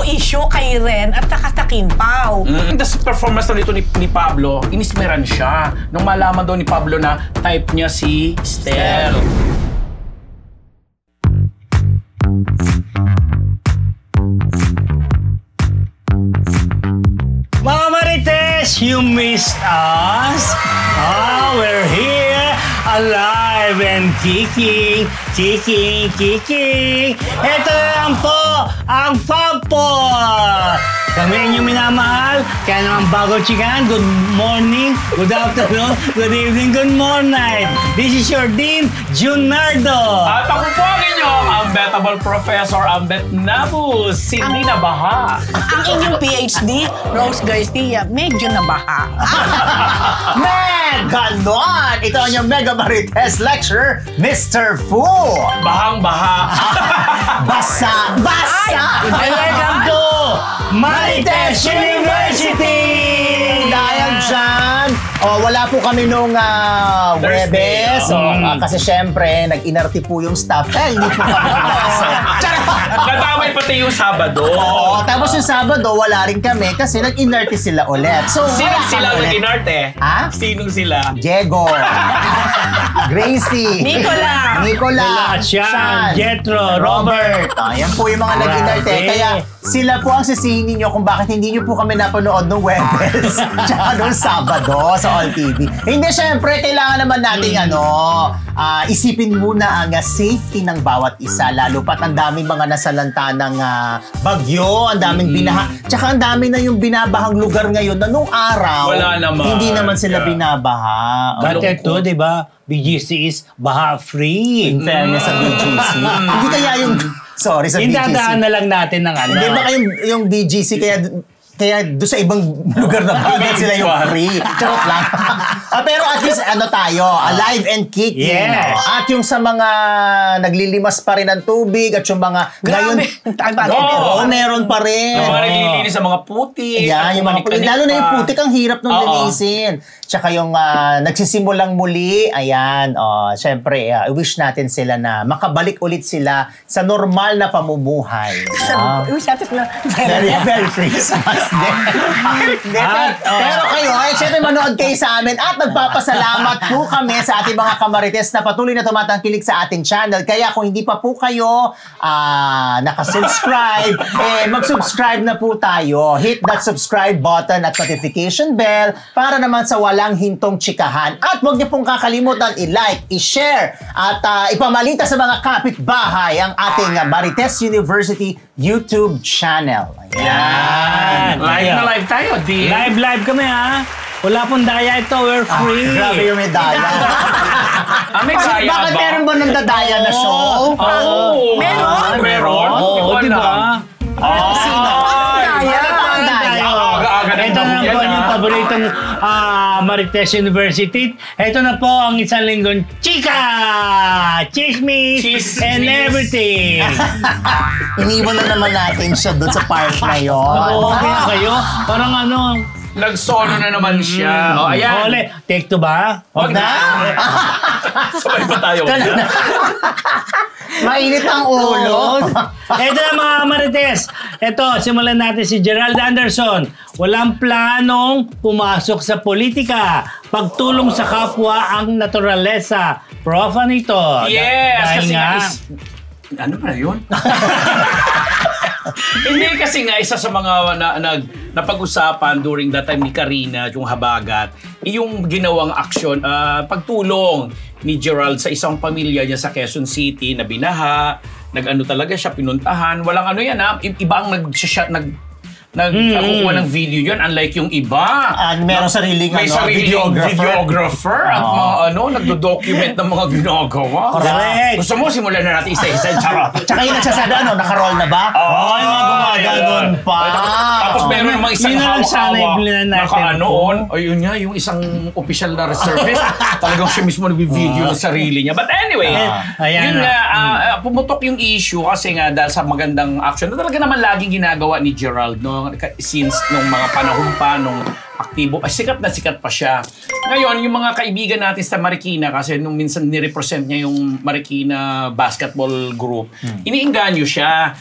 issue kay Ren at saka sa Kim Pao. Tapos performance daw nito ni Pablo, inismeran siya. Nung malaman daw ni Pablo na type niya si Stel. Mga Marites, you missed us? We're here, alive and kicking. Ito lang po ang Fampo. Kami inyong minamahal. Kaya naman bago chikan, good morning, good afternoon, good evening, good morning. This is your Dean, Junardo. At ako po ang inyong unbettable professor, Ambet Nabus, hindi nabaha. Ang inyong PhD, Rose Garcia, medyo nabaha. Ganon! Ito ang yung Mega Marites Lecture, Mr. Fu. Bahang-baha. Basa! Welcome to Marites University! Dahil dyan, wala po kami nung Webes. Kasi syempre, nag-inarte po yung staff. Hindi po kami Nadamay pati yung Sabado. Tapos yung Sabado, wala rin kami kasi nag-inarte sila ulit. So, Sinong sila nag-inarte? Ha? Sinong sila? Diego. Gracie. Nicola. Sean, Jetro, Robert. Yan po yung mga nag-inarte. Kaya sila po ang sisihin ninyo kung bakit hindi nyo po kami napanood nung Webes tsaka nung Sabado sa All TV. Hindi, syempre, kailangan naman natin isipin muna ang safety ng bawat isa. Lalo pat ang daming mga nasalanta ng bagyo, ang daming binaha. Tsaka ang dami na yung binabahang lugar ngayon na nung araw, wala naman. Hindi naman sila binabaha. But ito, di ba? BGC is baha-free. In fairness sa BGC. Hindi kaya yung... Sorry sa BGC. Indadaan na lang natin ng ano. Hindi ba yung BGC kaya doon sa ibang lugar na bagay sila yung free. Charot lang. Pero at least tayo, alive and kicking. Yes. At yung sa mga naglilimas pa rin ng tubig at yung mga ngayon, meron pa rin. Yung mga naglilinis sa mga putik. Yung mga putik. Lalo na yung putik, ang hirap nung linisin. Tsaka yung nagsisimulang muli, ayan, syempre, wish natin sila na makabalik ulit sila sa normal na pamumuhay. Wish natin sila. Very Christmas din. Pero kayo, syempre manood kayo sa amin at nagpapasalamat po kami sa ating mga kamarites na patuloy na tumatangkilik sa ating channel. Kaya kung hindi pa po kayo nakasubscribe, mag-subscribe na po tayo. Hit that subscribe button at notification bell para naman sa walang hintong chikahan. At huwag niyo pong kakalimutan i-like, i-share at ipamalita sa mga kapitbahay ang ating Marites University YouTube channel. Yan. Live tayo, di. Live kami, ha? Wala pong daya ito. We're free. Grabe yung may daya. May daya ba? Bakit meron ba ng dadaya na show? Meron? Di ba? Sino? Daya. Ito na po yung paboritong Marites University. Ito na po ang isang linggong chika! Chismis! And everything! Iniwan na naman natin siya doon sa park na yun. Okay na kayo? Parang Nag-solo na naman siya. Ayan. Ole, take two ba? Huwag na. Sabay pa tayo. Mainit ang ulo. Ito na mga Marites. Ito, simulan natin si Gerald Anderson. Walang planong pumasok sa politika. Pagtulong sa kapwa ang naturalesa. Prof, ito? Yes. Dahil Kasi nga. Ano ba yun? Hindi kasi nga isa sa mga napag-usapan during that time ni Karina, yung habagat, yung ginawang aksyon, pagtulong ni Gerald sa isang pamilya niya sa Quezon City na binaha, nag-ano talaga siya, pinuntahan. Walang ano yan iba ang nagkukuha ng video yun, unlike yung iba. Meron sariling videographer at mga nagdo-document ng mga ginagawa. Correct. Gusto mo, simulan na natin isa-isa. Charot. Tsaka yung nagsasabi, naka-roll na ba? Ay, mga gumaganon pa. Tapos meron namang isang hawak-hawak. Ayun nga, yung isang official na service. Talagang siya mismo nag-video ng sarili niya. But anyway, yun nga, pumutok yung issue kasi nga dahil sa magandang action na talaga naman laging ginagawa ni Gerald, no? Since nung mga panahon pa, nung aktibo. Sikat na sikat pa siya. Ngayon, yung mga kaibigan natin sa Marikina, kasi nung minsan nirepresent niya yung Marikina basketball group, iniinganyo siya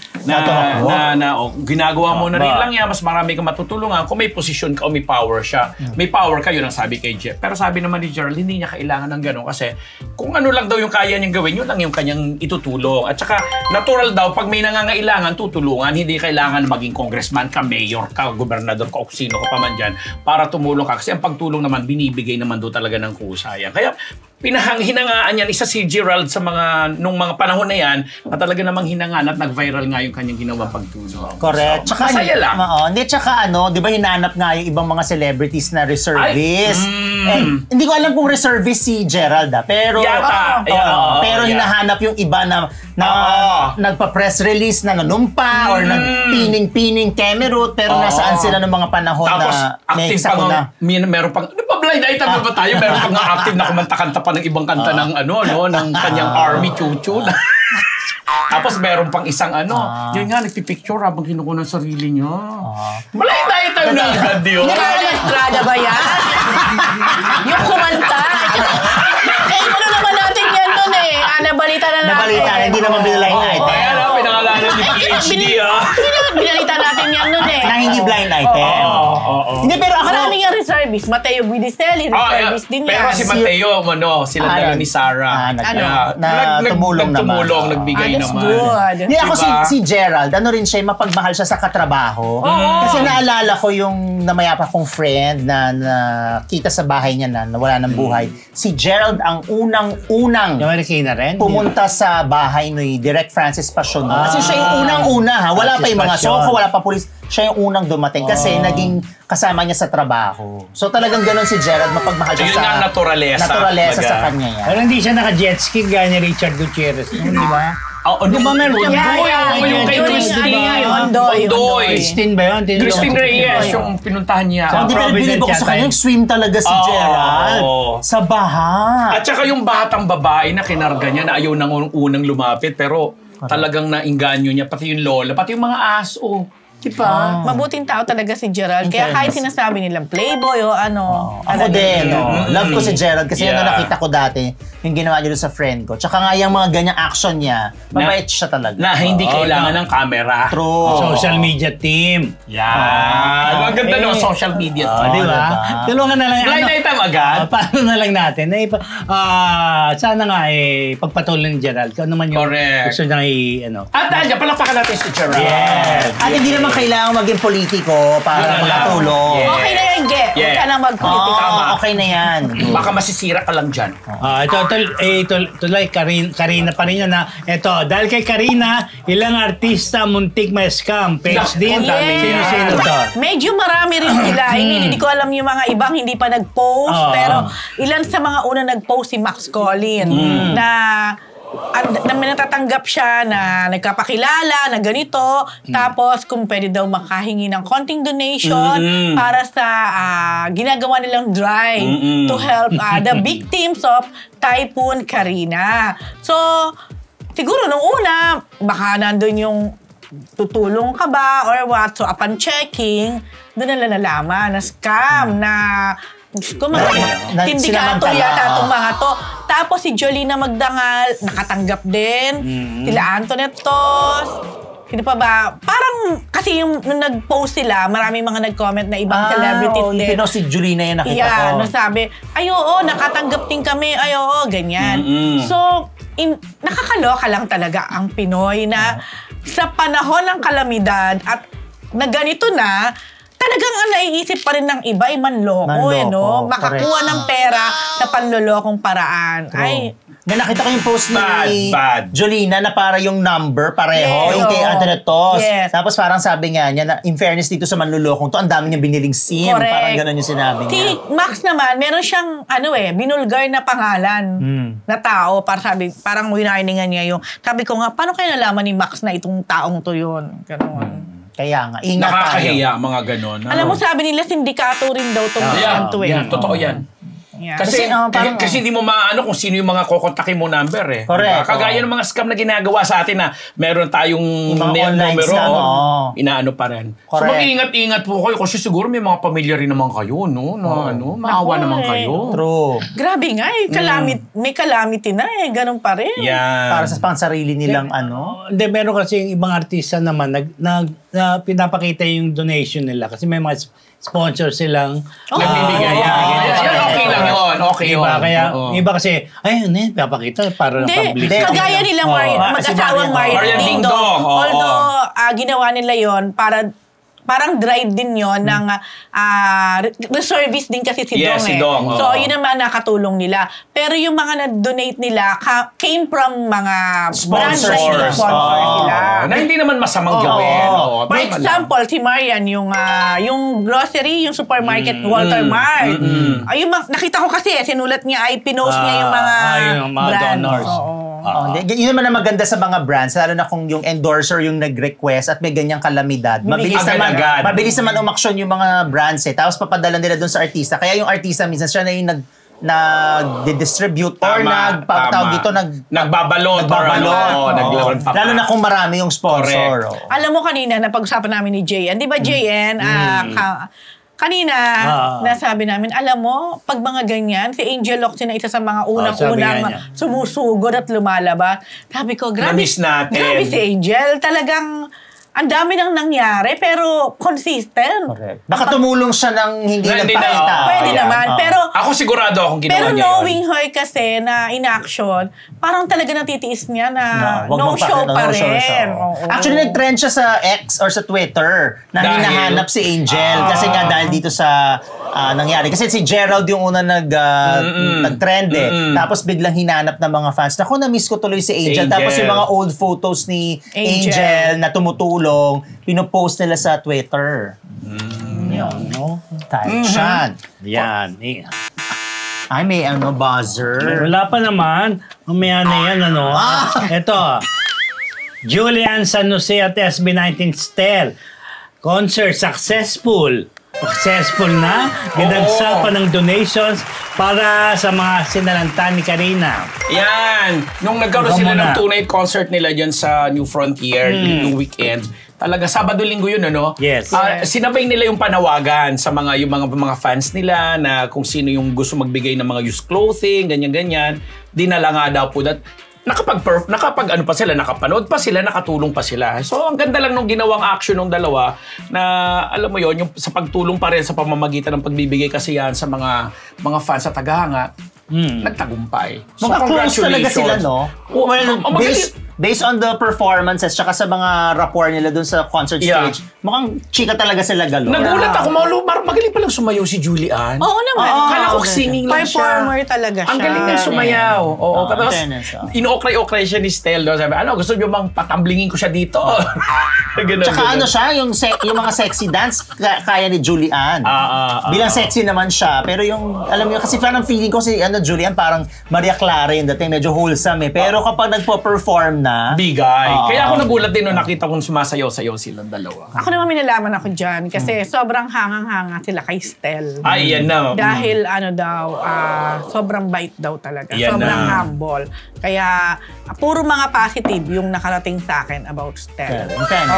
ginagawa mo na rin lang yan, mas marami kang matutulungan. Kung may posisyon ka o may power siya, may power ka, yun ang sabi kay Jeff. Pero sabi naman ni Gerald, hindi niya kailangan ng gano'n kasi kung ano lang daw yung kaya niyang gawin, yun lang yung kanyang itutulong. At saka, natural daw, pag may nangangailangan, tutulungan. Hindi kailangan maging congressman ka, mayor ka, gobernador ka, o sino ka pa man dyan para tumulong ka. Kasi ang pagtulong naman, binibigay naman doon talaga ng kusayan. Kaya, hinangaan yan, isa si Gerald sa nung mga panahon na yan, na talaga namang hinangaan at nag-viral nga yung kanyang ginawang pagtulong. Correct. So, masaya lang. Hindi, tsaka di ba hinanap nga yung ibang mga celebrities na reservist? Hindi ko alam kung reservist si Gerald, pero pero hinahanap yung iba na nagpa-press release na nanumpa or nagpining-pining kemerut, pero nasaan sila ng mga panahon tapos, na may sakuna. Meron pang, blind item na ba tayo? Meron pang active na kumanta-kanta pa ng ibang kanta ng ng kanyang army chuchu. Tapos meron pang isang yun nga, nagpipicture habang kinukuha ng sarili niya. Blind item na agad yun. Estrada ba yan? Yung kumanta. Ano naman natin yan nun nabalita na natin. Nabalita, hindi naman blind item. Kaya na, pinangalanan ni PhD Binalita natin yan nun Na hindi blind item. Hindi, pero ako maraming yung reservist. Mateo Guidicelli, reservist din yan. Pero si Mateo, sila dalawa ni Sarah. Tumulong naman. Nagbigay naman. Good. Hindi, ako si Gerald, rin siya, mapagmahal siya sa katrabaho. Kasi naalala ko yung namayapa kong friend na kita sa bahay niya na wala ng buhay. Si Gerald ang unang-unang Yung Marikina rin? pumunta sa bahay ni Direk Francis Pasion. Kasi siya yung unang-una, wala pa yung mga soko, wala pa pulis. Siya yung unang dumating kasi naging kasama niya sa trabaho. So talagang ganun si Gerald, mapagmahal siya yun nga, naturalesa sa kanya yan. Pero hindi siya naka-jet ski gaya ni Richard Gutierrez. Di ba? Di ba meron siyang yung kay Ondoy. Christine ba yun? Christine Reyes, yung pinuntahan niya. Hindi ba bilib ako sa kanya, swim talaga si Gerald. Sa baha. At saka yung batang babae na kinarga niya na ayaw nang unang lumapit, pero talagang nainganyo niya, pati yung lola, pati yung mga aso. Diba? Mabuting tao talaga si Gerald. Kaya kahit sinasabi nilang playboy o ako din. Love ko si Gerald kasi yun na nakita ko dati. Yung ginawa niya doon sa friend ko. Tsaka nga yung mga ganyang action niya, mabait siya talaga. Na hindi kailangan ng camera. True. Social media team. Yan. Ang ganda ng social media. Di ba? Tulungan na lang. Blind item agad. Paano na lang natin? Sana nga pagpatuloy ni Gerald. Kung naman yung gusto niya At dahil, palakpakan natin si Gerald. Yes. At hindi naman kailangan maging politiko para makatulong. Okay na yan, Ge. Huwag ka nang mag-politiko. Okay na yan. Baka masisira ka lang dyan. Tuloy, Karina pa rin yan na. Ito, dahil kay Karina, ilang artista muntik may scam. Page din. Sino-sino to? Medyo marami rin sila. Hindi ko alam yung mga ibang hindi pa nag-post. Pero ilan sa mga una nag-post si Max Collin na natatanggap siya na nagkapakilala na ganito. Tapos kung pwede daw makahingi ng konting donation para sa ginagawa nilang drive to help the victims of Typhoon Karina. So, siguro nung una, baka nandun yung tutulong ka ba or what. So, upon checking, doon na nalaman na scam na sindikato yata itong mga to. Tapos si Jolina Magdangal, nakatanggap din. Sila Antoinette Tos. Sino pa ba? Parang, kasi yung nung nag-post sila, maraming mga nag-comment na ibang celebrities din. Pero si Jolina yung nakita ko. Nung sabi, nakatanggap din kami, ganyan. So, nakakaloka lang talaga ang Pinoy na sa panahon ng kalamidad at na ganito na, talagang ang naiisip pa rin ng iba ay manloko, makakuha ng pera sa panlolokong paraan. Nakita ko yung post ni Jolina na para yung number pareho, yung kay Antoinette Tos. Tapos parang sabi nga niya na in fairness dito sa manlulokong to, ang dami niya biniling SIM. Parang gano'n yung sinabi niya. Si Max naman, meron siyang binulgar na pangalan na tao. Parang winarningan niya yung, sabi ko nga, paano kayo nalaman ni Max na itong taong to yun? Gano'n. Kaya nga, ingat nakakahiya, mga ganon. Alam mo, sabi nila, sindikato rin daw itong to. Totoo yan. Yeah. Kasi hindi mo maano kung sino yung mga kokontakin mo number eh. Correct. Kagaya ng mga scam na ginagawa sa atin na meron tayong online numero, scam, inaano pa rin. So Correct. mag-iingat-ingat po kayo kasi siguro may mga pamilya rin naman kayo, no? Maawa naman kayo. True. Grabe nga eh. May calamity na eh. Ganun pa rin. Yan. Para sa pangsarili nilang Hindi, meron kasi yung ibang artista naman na pinapakita yung donation nila kasi may mga sponsor silang nagbibigay. Okay lang yun. Okay yun. Kaya iba kasi, pinapakita para Hindi. public. Kagaya nila mag-asawang Marian Ding Dong. Although, ginawa nila yon parang drive din yon ng reservice din kasi si Dong si eh. Dong, So, yun naman nakatulong nila. Pero yung mga na-donate nila came from mga brands na Sponsors. sponsor sila. Na hindi naman masamang gawin. For example, si Marian, yung grocery, yung supermarket, Walter Mart. Ayun, nakita ko kasi, sinulat niya, pinost niya yung mga brands. donors. Yun naman ang maganda sa mga brands, lalo na kung yung endorser yung nag-request at may ganyang kalamidad. Mabilis naman umaksyon yung mga brands eh. Tapos papadala nila dun sa artista. Kaya yung artista minsan siya na yung nag-distribute or nagbabalot. Naglaban pa. Lalo na kung marami yung sponsor. Alam mo kanina, napag-usapan namin ni JN. Di ba JN, kanina, nasabi namin, alam mo, pag mga ganyan, si Angel Locsin na isa sa mga unang-unang sumusugod at lumalabas. Sabi ko, grabe si Angel. Talagang, ang dami nang nangyari, pero consistent. Correct. Baka tumulong siya ng hindi nagpakita. Pwede naman. Pero, ako sigurado akong ginawa niya pero knowing her kasi na in action, parang talaga natitiis niya na no-show pa rin. Actually, nag-trend siya sa X or sa Twitter na hinahanap si Angel. Kasi nga dahil dito sa nangyari. Kasi si Gerald yung una nag-trend eh. Tapos biglang hinanap ng mga fans. Naku, na-miss ko tuloy si Angel. Tapos yung mga old photos ni Angel na tumutulong, pinopost nila sa Twitter. Yan, no? Tansyan. Yan. Ay, may buzzer. Wala pa naman. Umaya na yan, Ito. Julian San Jose at SB19 Stel. Concert successful. Successful na. Ginagsa pa ng donations para sa mga sinalanta ni Karina. Yan. Nung nagkaroon sila ng two-night concert nila dyan sa New Frontier, yung weekend, talaga, Sabado-Linggo yun, Yes. Sinabay nila yung panawagan sa yung mga fans nila na kung sino yung gusto magbigay ng mga used clothing, ganyan-ganyan. Dinala nga daw po nakapanood pa sila, nakatulong pa sila. So, ang ganda lang nung ginawang action ng dalawa na, alam mo yon yung sa pagtulong pa rin sa pamamagitan ng pagbibigay kasi yan sa mga fans sa tagahanga, nagtagumpay. So, close talaga sila, no? Well, based on the performances tsaka sa mga rapport nila dun sa concert stage, mukhang chika talaga sila galore. Nagulat ako, magaling palang sumayaw si Julian. Oo naman. Kala ko singing lang siya. Performer talaga siya. Ang galing niya sumayaw. Tapos, ino-okray-okray siya ni Stel. Sabi, gusto niyo bang patamblingin ko siya dito? Tsaka siya, yung mga sexy dance, kaya ni Julian. Bilang sexy naman siya. Pero yung, alam niyo, kasi parang feeling ko si Julian parang Maria Clara yung dating, medyo wholesome eh. Pero kapag nagpo-perform na, bigay. Kaya ako nagulat din nung nakita kong sumasayaw-sayaw silang dalawa. Ako naman minalaman ako dyan kasi sobrang hangang-hanga sila kay Stel. Ay, yan na. Dahil sobrang bait daw talaga. Yan sobrang humble. Kaya puro mga positive yung nakarating sa akin about Stel.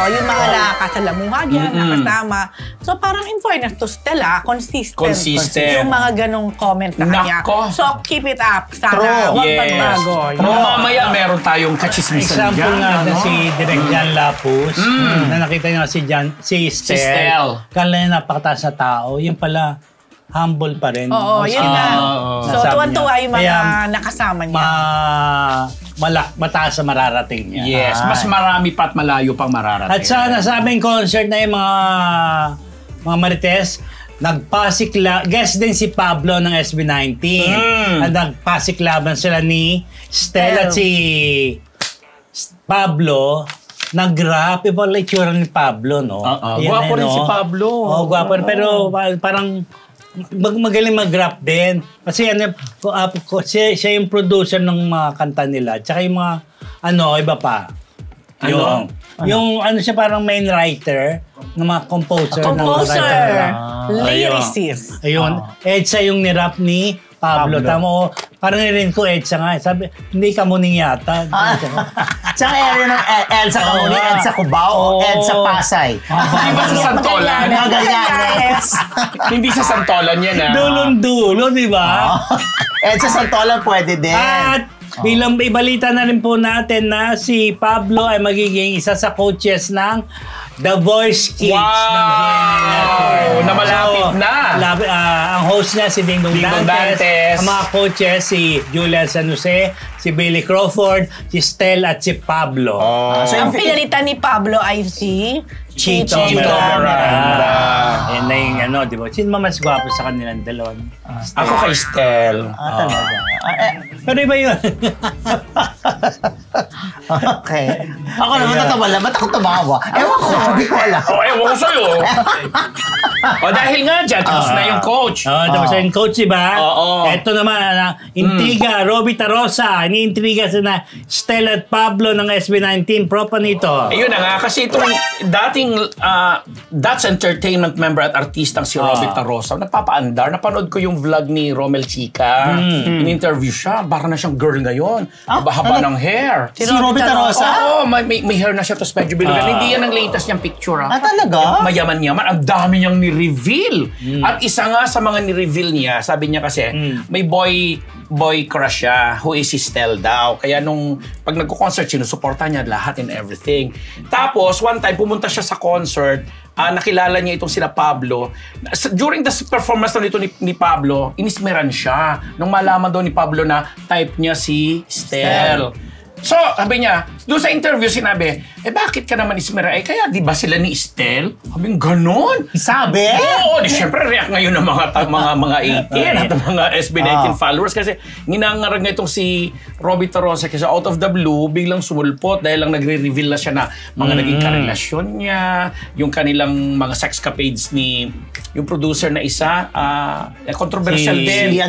Yung mga nakasalamuha dyan, nakasama. So parang in fairness to Stel, consistent. Yung mga ganong comment na kanya. So keep it up. Sana huwag magbago. Mamaya meron tayong kachismisan example dyan. Nga si Direk Jan Lapus na nakita niyo si Stel. Kala niya napakataas na tao. Yung pala, humble pa rin. Oo, yun na. So, tuwan-tuwa yung mga nakasama niya. Mataas na mararating niya. Yes, mas marami pa at malayo pang mararating. At sa nasabing concert na yung mga Marites, guest din si Pablo ng SB19. At nagpasiklaban sila ni Stel at si Pablo. Nag-rap. Iba lang itsura ni Pablo, no? Gwapo rin si Pablo. Gwapo rin. Pero parang magaling mag-rap din. Kasi siya yung producer ng mga kanta nila. Tsaka yung mga, iba pa. Yung siya parang main writer ng mga composer. Lyricist. Ayun. Siya yung nirap ni Pablo. Tamo, parang narinig ko Edsa nga. Sabi, hindi ka muning yata. Saan area ng Edsa Kamuning, Edsa Cubao, Edsa Pasay? Hindi ba sa Santolan? Magallanes. Hindi sa Santolan yan, ah. Dulong-dulo, di ba? Edsa Santolan pwede din. At bilang ibalita na rin po natin na si Pablo ay magiging isa sa coaches ng The Voice Kids ng GMA Network. Na malapit na. Ang host niya si Dingdong Dantes. Ang mga coaches si Julian San Jose, si Billy Crawford, si Stel at si Pablo. So, ang pinalitan ni Pablo ay si Chito Miranda. Yan na yung di ba? Sino mas gwapo sa kanilang dalawa? Ako kay Stel. Talaga. Pero iba yun. Okay. Ako naman natawa lang. Ba't ako tumawa? Ewan ko. Hindi ko alam. Ewan ko sa'yo. Dahil nga dyan, tapos na yung coach. Tapos na yung coach, diba? Oo. Ito naman, intriga, Robby Tarosa. Iniintriga na Stel at Pablo ng SB19. Propa nito. Ayun na nga, kasi itong dating That's Entertainment member at artistang si Robby Tarosa, nagpapaandar. Napanood ko yung vlog ni Romel Chica. In-interview siya. Baka na siyang girl ngayon. Haba ng hair. Si Robby Tarosa? Oo, may hair na siya, tapos medyo bilugan. Hindi yan ang latest niyang picture. Talaga? Mayaman-yaman. Ang dami niyang ni-reveal. At isa nga sa mga ni-reveal niya, sabi niya kasi, may boy crush siya, who is si Stel daw. Kaya nung pag nagko-concert, sinusuporta niya lahat and everything. Tapos, one time, pumunta siya sa concert, nakilala niya itong sila Pablo. During the performance na nito ni Pablo, inismeran siya. Nung malaman daw ni Pablo na type niya si Stel. So, sabi niya, doon sa interview sinabi, bakit ka naman ismera? Kaya di ba sila ni Stel? Sabi, ganon. Sabi? Oo, syempre react ngayon ng mga 18 at mga SB19 followers kasi ginangarag nga itong si Robby Tarosa kasi out of the blue, biglang sumulpot dahil lang nagre-reveal na siya na mga naging karelasyon niya, yung kanilang mga sexcapades ni yung producer na isa, controversial din.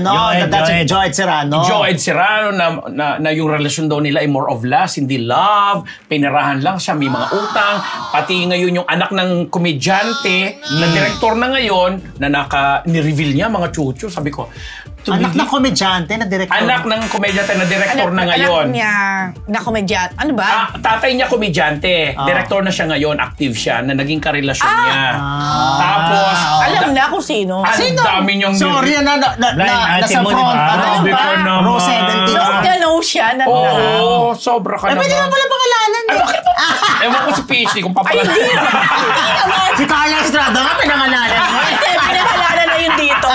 Joed Serrano. Joed Serrano na yung relasyon daw nila ay more of lust, hindi love. Pinirahan lang siya, may mga utang. Pati ngayon yung anak ng komedyante na direktor na ngayon na ni-reveal niya mga chucho. Sabi ko, anak ng komedyante na direktor? Anak ng komedyante na direktor na ngayon. Anak niya na komedyante. Ano ba? Tatay niya komedyante. Direktor na siya ngayon. Active siya na naging karelasyon niya. Tapos, alam na kung sino. Ang dami niyang... Sorry, nasa front. Row 17. Know siya na Oo, sobra ka naman. Pwede naman pala pangalanan eh. Ewan ko si PhD kung papalanan. Si Carla Estrada nga pinangalanan. Pinangalanan na yun dito.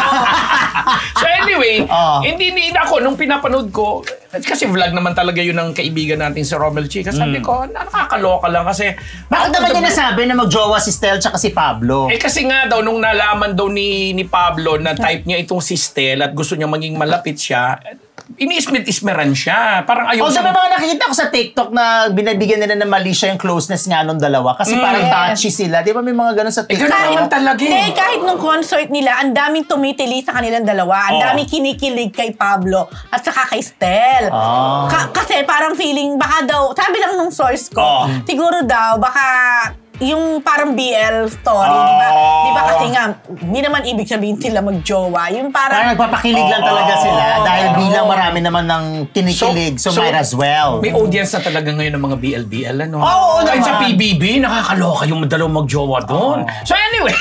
So anyway, hindi ako, nung pinapanood ko, kasi vlog naman talaga yun ng kaibigan natin si Romel Chica. Sabi ko, nakakaloka lang kasi... Bakit naman niya nasabi na magjowa si Stel tsaka si Pablo? Kasi nga daw, nung nalaman daw ni Pablo na type niya itong si Stel at gusto niya maging malapit siya, ini-ismeran siya. Parang ayaw siya. May mga nakikita ko sa TikTok na binabigyan nila ng mali siya yung closeness nga nung dalawa. Kasi parang touchy sila. Di ba may mga ganun sa TikTok? Ganun talaga. Kahit nung concert nila, ang daming tumitili sa kanilang dalawa. Ang daming kinikilig kay Pablo at saka kay Stel. Kasi parang feeling, baka daw, sabi lang nung source ko, siguro daw, baka yung parang BL story, di ba? Di ba kasi nga, hindi naman ibig sabihin sila magjowa. Yung parang nagpapakilig lang talaga sila dahil bilang marami naman ng kinikilig, so might as well. May audience na talaga ngayon ng mga BL, ano? Oo, kahit sa PBB, nakakaloka yung dalawang magjowa doon. So anyway,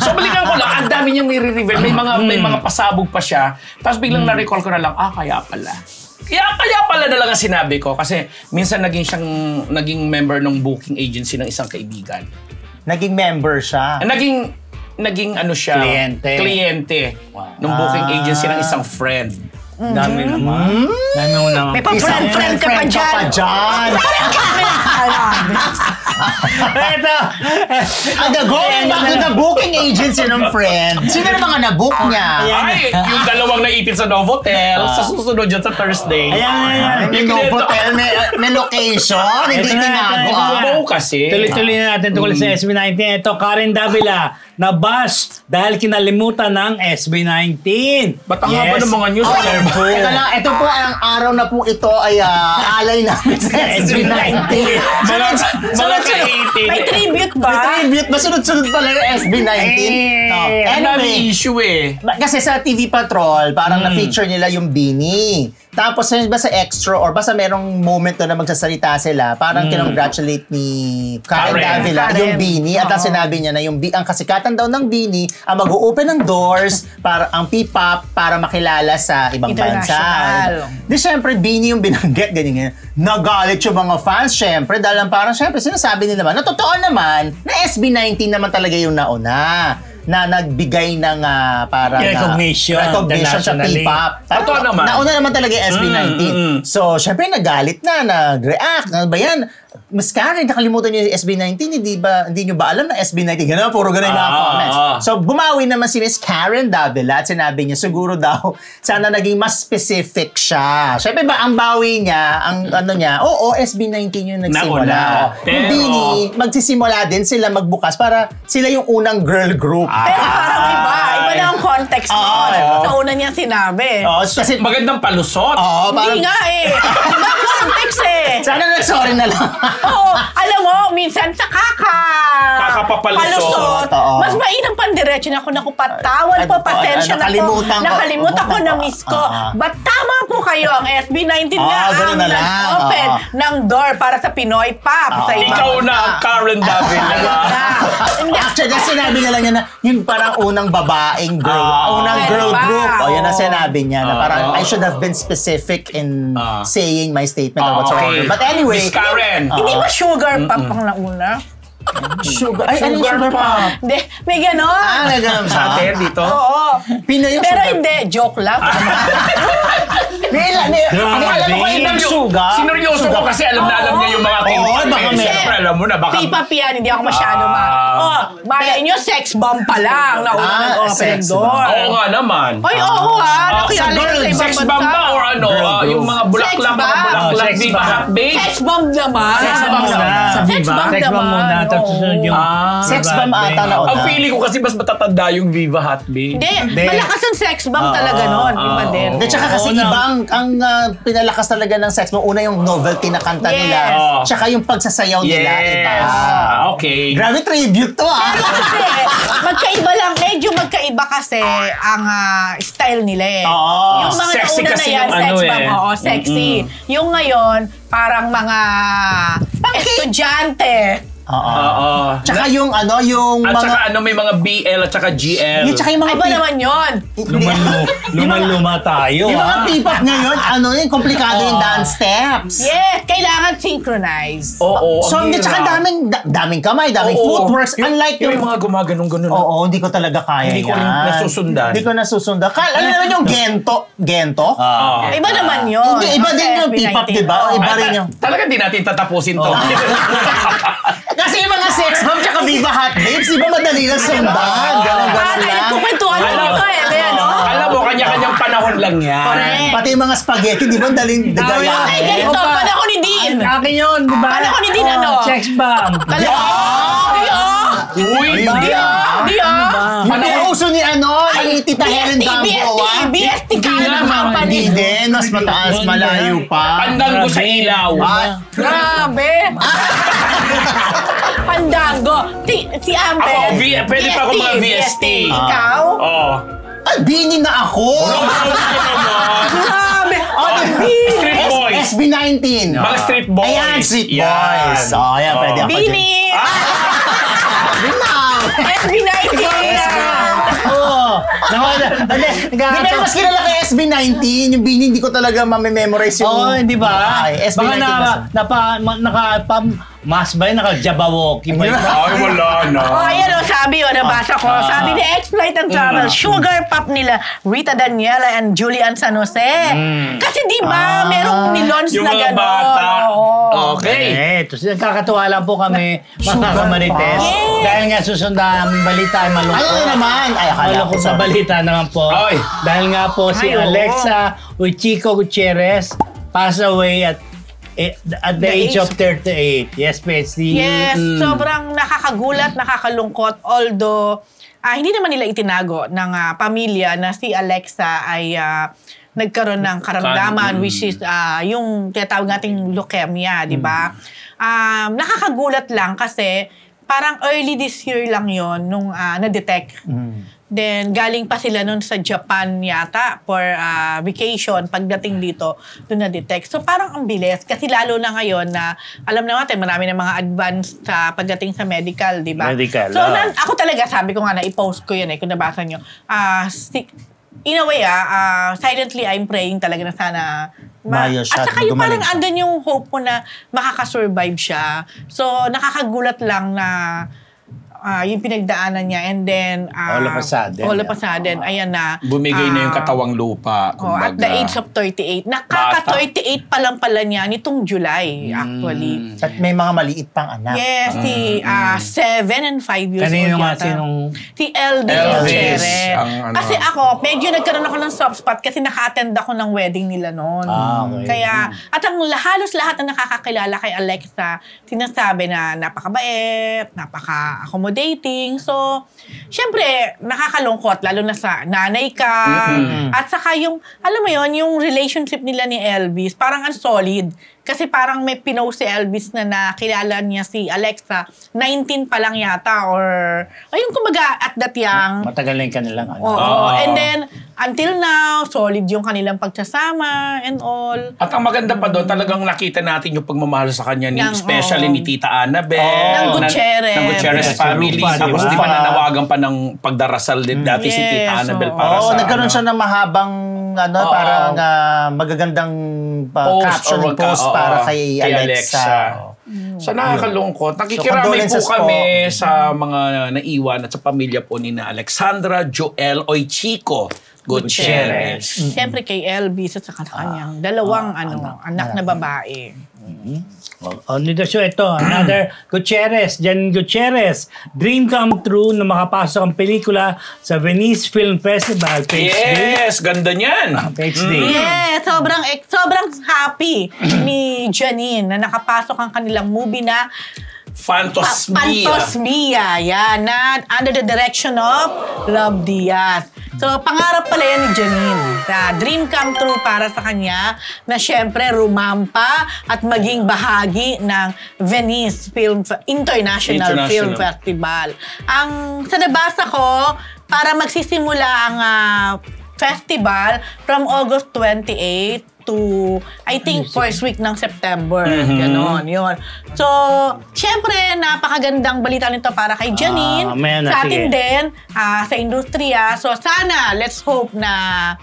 so balikan ko lang, ang dami niyang nire-reveal. May mga pasabog pa siya. Tapos biglang na-recall ko na lang, kaya pala. Kaya pala na lang ang sinabi ko kasi minsan naging member ng booking agency ng isang kaibigan. Naging member siya? Naging ano siya? Kliyente. Ng booking agency ng isang friend. Dami naman. May pa-friend ka pa dyan. Ito. Going back to the booking agency ng friend. Sino na mga nabook niya? Ay, yung dalawang naipit sa Novotel sa susunod dyan sa Thursday. Yung Novotel, may location, hindi Ito na, tinago. ito na. Mabaw kasi. Tuloy-tuloy na natin tungkol sa SB19. Ito, Karen Davila, na-bash dahil kinalimutan ng SB19. Ba't ang haba ng mga news? Teka lang, ito po ang araw na po ito ay alay namin sa SB19. Mga ka-18. May tribute ba? May tribute ba? Sunod-sunod pala yung SB19? No. Ang dami Anyway, issue eh. kasi sa TV Patrol, parang na-feature nila yung Beanie. Tapos ba sa extra or basta merong moment na magsasalita sila, parang kinongratulate ni Karen Davila yung Beanie at ang sinabi niya na yung ang kasikatan daw ng Beanie ang mag-open ng doors para ang P-pop para makilala sa ibang bansa. Di syempre Beanie yung binanggit ganyan. Nagalit yung mga fans syempre dahil parang syempre sinasabi nila naman na totoo naman na SB19 naman talaga yung nauna na nagbigay ng parang recognition sa P-pop. Totoo naman. Nauna naman talaga yung SB19. So, syempre nagalit na, nag-react. Ano ba yan? Mas Karen, nakalimutan niyo yung SB19, hindi niyo ba alam na SB19? Ganun, puro ganun yung mga comments. So, bumawi naman si Miss Karen Davila at sinabi niya, siguro daw, sana naging mas specific siya. Syempre ba, ang bawi niya, ang ano niya, SB19 yung nagsimula. Yung Beanie, magsisimula din sila magbukas para sila yung unang girl group. Pero parang iba na ang context mo. Sa una niya sinabi. Kasi Magandang palusot. Hindi nga eh. Iba context eh. sana nag-sorry na lang. Oo, alam mo, minsan sa Kakapapalusot. mas mainang pandiretso na ako, patawad po, pasensya na po. Nakalimutan ko na miss ko. But tama po kayo, ang SB19 na ang nag-open ng door para sa Pinoy Pop. Sa Ikaw na ang Karen Davila. Actually, sinabi niya lang niya na yung parang unang babaeng girl, unang girl group. Yan ang sinabi niya na parang I should have been specific in saying my statement or whatsoever. But anyway, Miss Karen. Hindi ba sugar pop ang nauna? sugar. Ay, ano yung sugar pop? Hindi, may ganon. May ganun Sa atin dito. Oo. Pinoy yung Pero sugar. hindi, joke lang. Alam ko yung sugar. Sineryoso ko kasi alam na alam niya yung mga baka baka may- Siyempre, alam mo na, baka... P-pop yan, hindi ako masyado malay nyo, sex bomb pa lang na unang nag-open sex door. bomb. Oo nga naman. Ay, oo nakilala ko sa ibang Sex bansa. bomb ba or ano? Girl group. Yung mga bulaklak, Sex mga bomb. bulaklak, Sex di ba bomb. hot babe? Sex bomb naman. Sex bomb muna. Sa Sex Viva? bomb Sex bomb muna. naman, Tapos oo. susunod yung... Sex bomb ata na una. Ang feeling ko kasi mas matatanda yung Viva Hot Babe. Hindi, malakas ang sex bomb talaga nun. Iba din. Hindi, tsaka kasi ibang ang pinalakas talaga ng sex mo. Una yung novelty na kanta Yes. nila. Tsaka yung pagsasayaw nila. Iba. Okay. Grabe tribute to Pero kasi, magkaiba lang, medyo magkaiba kasi ang style nila eh. Oo. Yung mga Sexy nauna na kasi yan, yung sex ano bomb, eh. oo, sexy. Yung ngayon, parang mga estudyante. Oo. Tsaka yung ano, yung At mga... saka ano, may mga BL at saka GL. Yung tsaka yung mga... Iba naman yun. Luman-luma tayo. Yung mga P-pop ngayon, ano yun, komplikado yung dance steps. Yes, kailangan synchronize. Oo. So, hindi, tsaka daming kamay, daming footworks. Unlike yung mga gumaganong-ganon. Oo, hindi ko talaga kaya Hindi ko yan. nasusundan. Hindi ko nasusundan. Alam naman yung gento? Gento? Iba naman yun. Hindi, iba din yung P-pop, di ba? O iba rin yung... Talaga di natin tatapusin to. Kasi yung mga sex bomb tsaka Viva Hot Babes, di ba madali lang sundan? Ganon lang. Kukwentuhan mo dito eh. Alam mo, kanya-kanyang panahon lang yan. Correct. Pati yung mga spaghetti, di ba daling Ay, dagayahin? ganito. Panahon ni Dean. Akin yun, di ba? Panahon ni Dean ano? Sex bomb. Uy, Hindi Hindi uso ni ano, ni Tita Helen Gamboa. BST ka Hindi na naman. company. Hindi din, mas mataas, malayo pa. Pandango sa ilaw. Grabe. Pandango. Si Amber. Ako, pwede pa ako mga VST. Ikaw? Oo. Ay, bini na ako! Grabe. Street Boys. SB19. Mga Street Boys. Ayan, Street Yan. Boys. Oh, ayan, pwede ako dyan. Bini. Binaw! SB19. Oo. Hindi, pero mas kilala kay SB19, yung bini hindi ko talaga mamememorize yung... Oo, hindi ba? Ay, SB19 mas ba yun? Naka-Jabberwocky ba yun? Ay, wala na. Oh, ayan o, sabi o, nabasa ko. Sabi ni Exploit and Travel, sugar pop nila, Rita Daniela and Julian San Jose. Kasi di ba, merong nilaunch Yung na mga gano'n. bata. Oo. Okay. Tapos nagkakatuwa lang po kami, mga kamarites. Yes. Dahil nga susundan ang balita ay malungkot. Ano naman? Ay, akala ko Malungkot na balita naman po. Ay. Dahil nga po si Ay, oo. Alexa Uchiko Gutierrez passed away at At the age of 38. Yes, PhD. Yes, sobrang nakakagulat, nakakalungkot. Although, hindi naman nila itinago ng pamilya na si Alexa ay nagkaroon ng karamdaman, which is yung tinatawag nating leukemia, di ba? Nakakagulat lang kasi parang early this year lang yon nung na-detect. Then, galing pa sila nun sa Japan yata for vacation. Pagdating dito, doon na-detect. So, parang ang bilis. Kasi lalo na ngayon na, alam na natin, marami na mga advanced pagdating sa medical, di ba? Medical. So, ako talaga, sabi ko nga na, i-post ko yun kung nabasa nyo. In a way, silently, I'm praying talaga na sana Mayo siya. at saka yung parang gumaling siya. andun yung hope mo na makakasurvive siya. So, nakakagulat lang na yung pinagdaanan niya and then All of a sudden. Ayan na. Bumigay na yung katawang lupa. At the age of 38. Nakaka-38 pa lang pala niya nitong July, actually. At may mga maliit pang anak. Yes, si 7 and 5 years Kanino old nga yata. Elvis, Si Gutierrez. ang ano. Kasi ako, medyo nagkaroon ako ng soft spot kasi naka-attend ako ng wedding nila noon. Okay. Kaya, at ang halos lahat na nakakakilala kay Alexa, sinasabi na napakabait, napaka-accommodating. So, syempre, nakakalungkot, lalo na sa nanay ka. At saka yung, alam mo yon yung relationship nila ni Elvis, parang ang solid. Kasi parang may pinost si Elvis na nakilala niya si Alexa, 19 pa lang yata or, ayun kumbaga at that young. Matagal na yung kanilang ano. Oo. And then, until now, solid yung kanilang pagsasama and all. At ang maganda pa doon, talagang nakita natin yung pagmamahal sa kanya, especially ni Tita Annabel. Ng Gutierrez. Ng Gutierrez family. Lupa, Tapos diba? di ba nanawagan pa ng pagdarasal din dati si Tita Yes, Annabel oo. para sa Nagkaroon siya ng mahabang parang magagandang caption and post para kay Alexa. So nakakalungkot. Nakikiramay po condolences kami sa mga naiwan at sa pamilya po ni na Alexandra Joel Oychico Gutierrez. Siyempre kay Elvis at sa kanyang dalawang anak na babae. On the show, ito, another Gutierrez, Jan Gutierrez. Dream come true na makapasok ang pelikula sa Venice Film Festival. Yes, ganda niyan. PhD. Yeah, sobrang happy ni Janine na nakapasok ang kanilang movie na Fantasmia. Fantasmia, yan, na under the direction of Love Diaz. So, pangarap pala yan ni Janine. Dream come true para sa kanya na syempre rumampa at maging bahagi ng Venice International Film Festival. Ang sa nabasa ko, para magsisimula ang festival from August 28 to, I think, first week ng September. Ganon, yun. So, syempre, napakagandang balita nito para kay Janine. Sa atin din, sa industriya. So, sana, let's hope na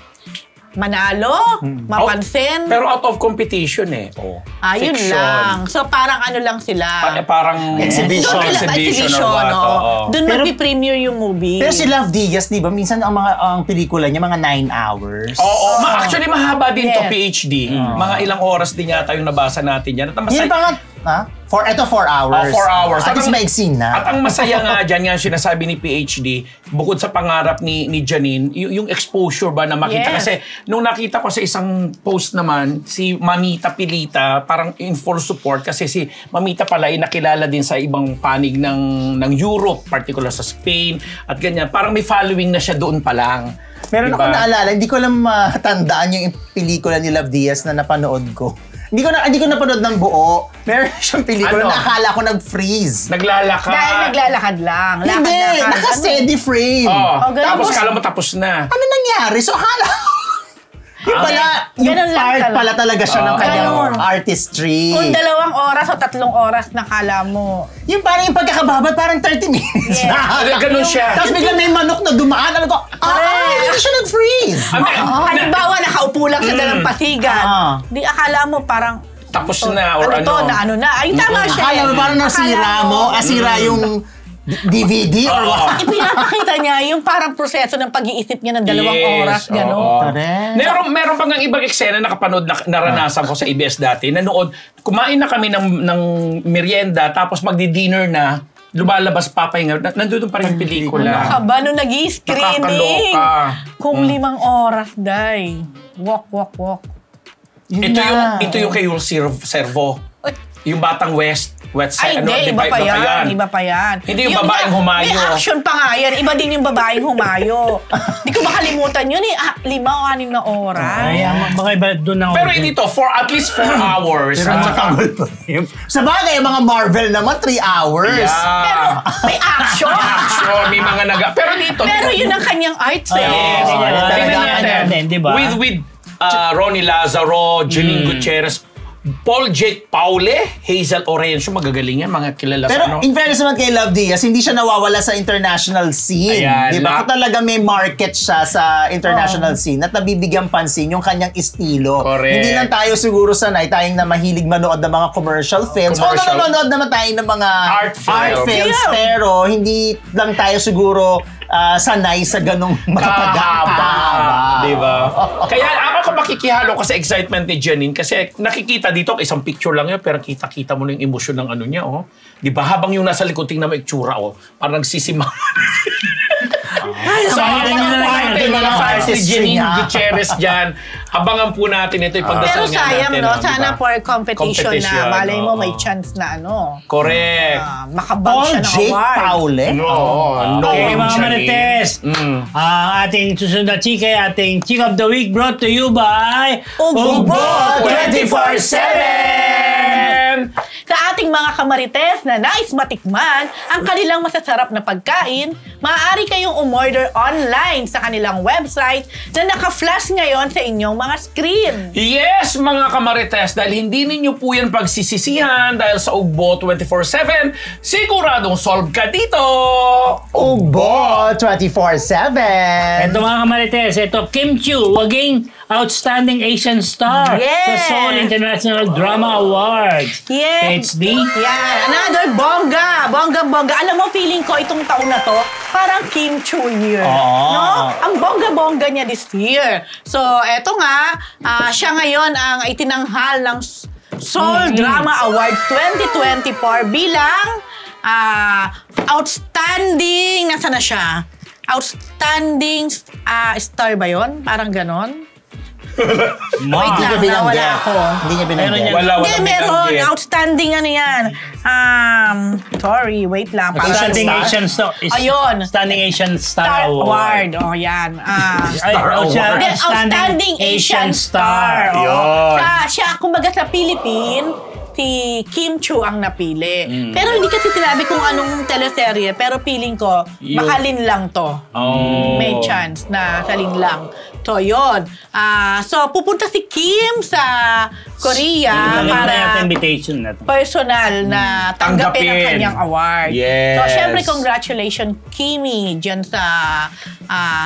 manalo, mapansin. Pero out of competition Yun lang. So, parang ano lang sila. Parang Exhibition. or what. Doon mag-premiere yung movie. Pero si Love Diaz, di ba, minsan ang pelikula niya, mga 9 hours. Oo. Actually, mahaba din to Yes. PhD. Mga ilang oras din yata yung nabasa natin yan. At ang Yan pa nga, 4 hours. 4 hours. At least maigsin na. At ang masaya nga dyan, nga sinasabi ni PhD, bukod sa pangarap ni Janine, yung exposure ba na makita. Yes. Kasi nung nakita ko sa isang post naman, si Mamita Pilita, parang in full support kasi si Mamita pala ay nakilala din sa ibang panig ng Europe, particular sa Spain at ganyan. Parang may following na siya doon pa lang. Meron Diba? ako naalala, hindi ko lang matandaan yung pelikula ni Love Diaz na napanood ko. Hindi ko napanood ng buo. Meron siyang pelikula na akala ko nag-freeze. Naglalakad. Dahil naglalakad lang. Hindi, Lakad-lakad. naka-steady frame. Oh, ganun. tapos kala mo tapos na. Ano nangyari? So akala yung Ganun lang part talaga. pala talaga siya ng kanyang Ganun. artistry. Kung 2 oras o 3 oras nakala mo. Yung parang yung pagkakababat, parang 30 minutes Yeah. na. Ganun siya. Tapos bigla may manok na dumaan. Alam ko, hindi siya nag-freeze. Halimbawa, nakaupo lang sa dalampasigan. Di akala mo parang, Tapos na or ano na. Ay, tama siya. Akala mo parang nasira mo, asira yung DVD or what? Ipinapakita niya yung parang proseso ng pag-iisip niya ng 2 oras, oo. gano'n. Correct. Meron pang ibang eksena na kapanood na naranasan ko sa ABS dati. Nanood, kumain na kami ng merienda tapos magdi-dinner na, lumalabas papahinga. Nandun pa rin yung pelikula. Kaba, nung nag-i-screening. Nakakaloka. Kung 5 oras, day. Walk. Ito yung kay Servo. Yung Batang West Ay, hindi. Iba pa yan. Hindi yung babaeng humayo. May action pa nga yan. Iba din yung babaeng humayo. Hindi ko makalimutan yun eh. 5 o 6 na oras. Ay, baka iba doon ako. Pero hindi to, for at least 4 hours. Pero sa bagay, yung mga Marvel naman, 3 hours. Yeah. Pero may action. May mga Pero dito. Pero yun ang kanyang art set. Yes. Tingnan natin. Diba? With Ronnie Lazaro, Janine Gutierrez, Paul Jake Paule, Hazel Orencio, magagaling yan, mga kilala Pero sa ano. in fairness naman kay Love Diaz, hindi siya nawawala sa international scene. Ayan, Di ba? Talaga may market siya sa international scene at nabibigyan pansin yung kanyang estilo. Correct. Hindi lang tayo siguro sanay, tayong na mahilig manood ng mga commercial films. Commercial. Nanonood naman tayo ng mga Art films, Yeah. pero hindi lang tayo siguro sanay sa ganong Kahaba. Diba? Kaya ako makikihalo ko sa excitement ni Janine kasi nakikita dito, isang picture lang yun, pero kita-kita mo na yung emosyon ng ano niya, oh. Diba? Habang yung nasa likod, tingnan mo itsura, oh. Parang nagsisimang. So, mga fans ni Janine Gutierrez dyan, abangan po natin ito, ipagdasal Pero sayang, natin. no? Diba? Sana for competition na. Malay mo, may oo. chance na ano. Correct. Makabag Paul siya ng Jake award. Paule? No, Okay, mga Janine. Marites. Ang ating susunod na chika ay ating Chick of the Week brought to you by Ugbo 24/7! Sa ating mga kamarites na nais matikman ang kanilang masasarap na pagkain, maaari kayong umorder online sa kanilang website na naka-flash ngayon sa inyong mga screen. Yes, mga kamarites, dahil hindi ninyo po yan pagsisisihan dahil sa Ugbo 24/7, siguradong solve ka dito! Ugbo 24/7. Ito mga kamarites, ito Kim Chiu, Waging Outstanding Asian Star Yes. sa Seoul International Drama Awards. Yes. HD. Yan. Another bongga. Bongga. Alam mo, feeling ko itong taon na to, parang Kim Chiu year. Oo. No? Ang bongga-bongga niya this year. So, eto nga, siya ngayon ang itinanghal ng Seoul Drama Award 2024 bilang outstanding, nasa na siya? Outstanding star ba yun? Parang ganon. Wait lang, nawala ako. Hindi niya binanggit. Wala Hindi, meron. binanggit. Outstanding ano yan. Sorry, wait lang. Outstanding Star? Asian Star. Ayun. Outstanding Asian Star Star Award. Award. Oh, yan. Star Award. Hindi, Outstanding Asian Star. Yun. Siya, kumbaga sa Philippine, si Kim Chiu ang napili. Pero hindi kasi sinabi kung anong teleserye, pero feeling ko, baka linlang to. Oh. May chance na sa linlang. So, yun. So, pupunta si Kim sa Korea Para para invitation na to. personal na tanggapin ang Tanggapin. kanyang award. Yes. So, syempre, congratulations, Kimi, dyan sa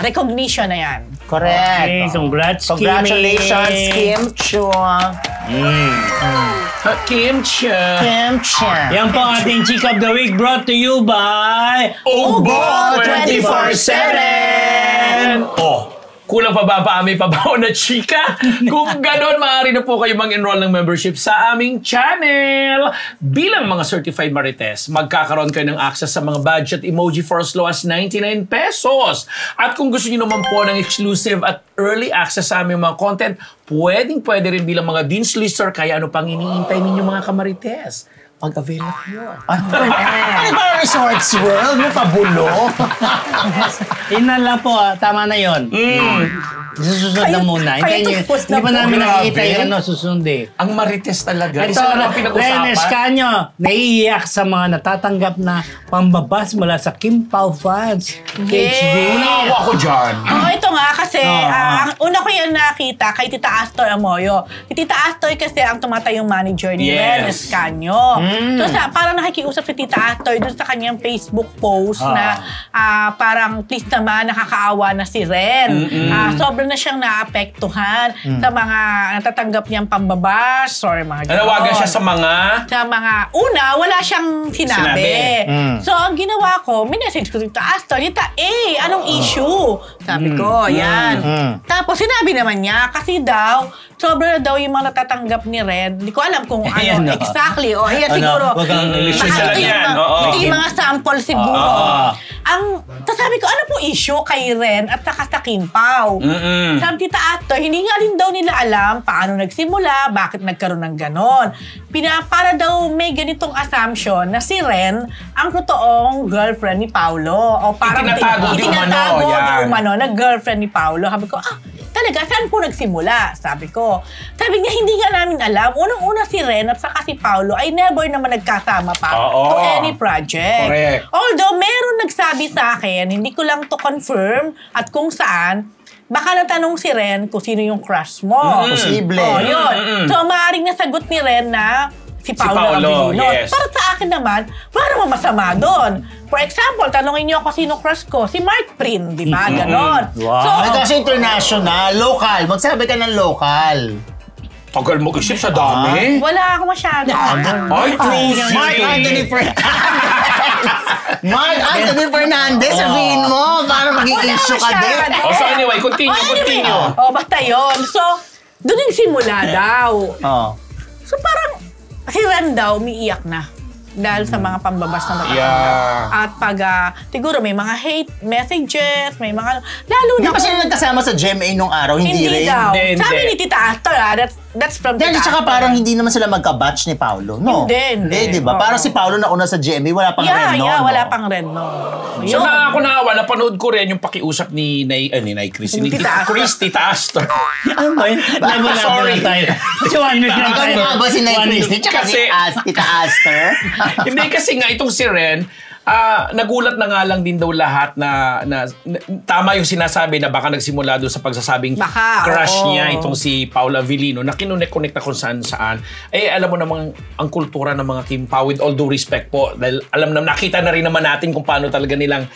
recognition na yan. Correct. Okay, congrats, Congratulations, Kimi. Kim Chiu. Kim Chia. Kim Chiu. Yan po ang ating Chick of the Week brought to you by Ugbo 24/7! Oh, kulang pa ba ang paami pabaon na chika? Kung ganon, maaari na po kayo mag-enroll ng membership sa aming channel. Bilang mga certified Marites, magkakaroon kayo ng access sa mga budget emoji for as low as 99 pesos. At kung gusto niyo naman po ng exclusive at early access sa aming mga content, pwede rin bilang mga Dean's Lister. Kaya ano pang iniintay ninyo mga kamarites? Mag-avail na kayo. Ano ba Resorts World? May pabulo? Yun na lang po, tama na yun. Susunod na muna. kayo Hindi tupos na pa po. namin nakikita Grabe. yung ano, susunod eh. Ang Marites talaga. Ito, Isa lang ang Ren pinag-usapan. Escanio, naiiyak sa mga natatanggap na pambabas mula sa Kim Pao fans. Yes. HD. Naawa ko dyan. Ito nga kasi, ang una ko yan nakita kay Tita Astor Amoyo. Si Tita Astor kasi ang tumatayong manager ni Yes. Ren Escanio. So parang nakikiusap si Tita Astor dun sa kanyang Facebook post na parang please naman, nakakaawa na si Ren. Sobrang na siyang naapektuhan sa mga natatanggap niyang pambabas or mga ganon. Nanawagan siya sa mga... Wala siyang sinabi. So, ang ginawa ko, minessage ko Tita Astor, Tita anong issue? Sabi ko, yan. Tapos, sinabi naman niya, kasi daw, sobra daw yung mga natatanggap ni Red. Hindi ko alam kung Ayan, ano, no. exactly. O, ayan Ano, siguro. wag kang ilusyon Baka lang ito yung yan. mga- Oo. ito yung mga sample siguro. sabi ko, ano po issue kay Ren at saka sa Kim Pao? Sabi Tita Ato, hindi nga rin daw nila alam paano nagsimula, bakit nagkaroon ng ganon. Para daw may ganitong assumption na si Ren ang totoong girlfriend ni Paolo. O parang itinatago di umano na girlfriend ni Paolo. Sabi ko, talaga, saan po nagsimula? Sabi ko. Sabi niya, hindi nga namin alam. Unang-una si Ren at saka si Paolo ay never naman nagkasama pa to any project. Correct. Although, meron nagsabi sa akin, hindi ko lang to confirm at kung saan, baka natanong si Ren kung sino yung crush mo. Posible. Yun. So, maaaring nasagot ni Ren na si Paolo Abilino. Yes. Para sa akin naman, wala naman masama doon. For example, tanongin niyo ako sino crush ko. Si Mark Prin, di ba? Ganon. Wow. So, Ito kasi international, local. Magsabi ka ng local. Tagal mo isip sa dami. wala ako masyado. Ay, true. Mark Anthony Mark Anthony Fernandez, sabihin mo, para maging issue ka din. So anyway, continue. Basta yun. So, doon yung simula daw. So, parang, si Ren daw, umiiyak na. Dahil sa mga pambabas na natatanggap. At pag, siguro may mga hate messages, may mga, lalo Hindi na pa sila nagkasama sa GMA nung araw, hindi rin. daw. Hindi. Sabi ni Tita Astor, that's from Then, Tita tsaka Astor. parang hindi naman sila magka-batch ni Paolo, no? Hindi. Di ba? Oo. Parang si Paolo na una sa GMA, wala pang Ren, no? wala pang Ren, no. So ako naawa, napanood ko rin yung pakiusap ni Nay Chris. Ni Tita Tita Astor. Ano ba yun? Labo Sorry. na tayo. Kasi 1 week lang tayo. Ikaw nga ba si Nay Christy? Tsaka si Tita Aster? Hindi kasi nga itong si Ren, nagulat na nga lang din daw lahat na tama yung sinasabi na baka nagsimula doon sa pagsasabing crush niya itong si Paula Avellino na kinunek-connect na kung saan-saan. Alam mo namang ang kultura ng mga Kim Pao, with all due respect po, dahil nakita na rin naman natin kung paano talaga nilang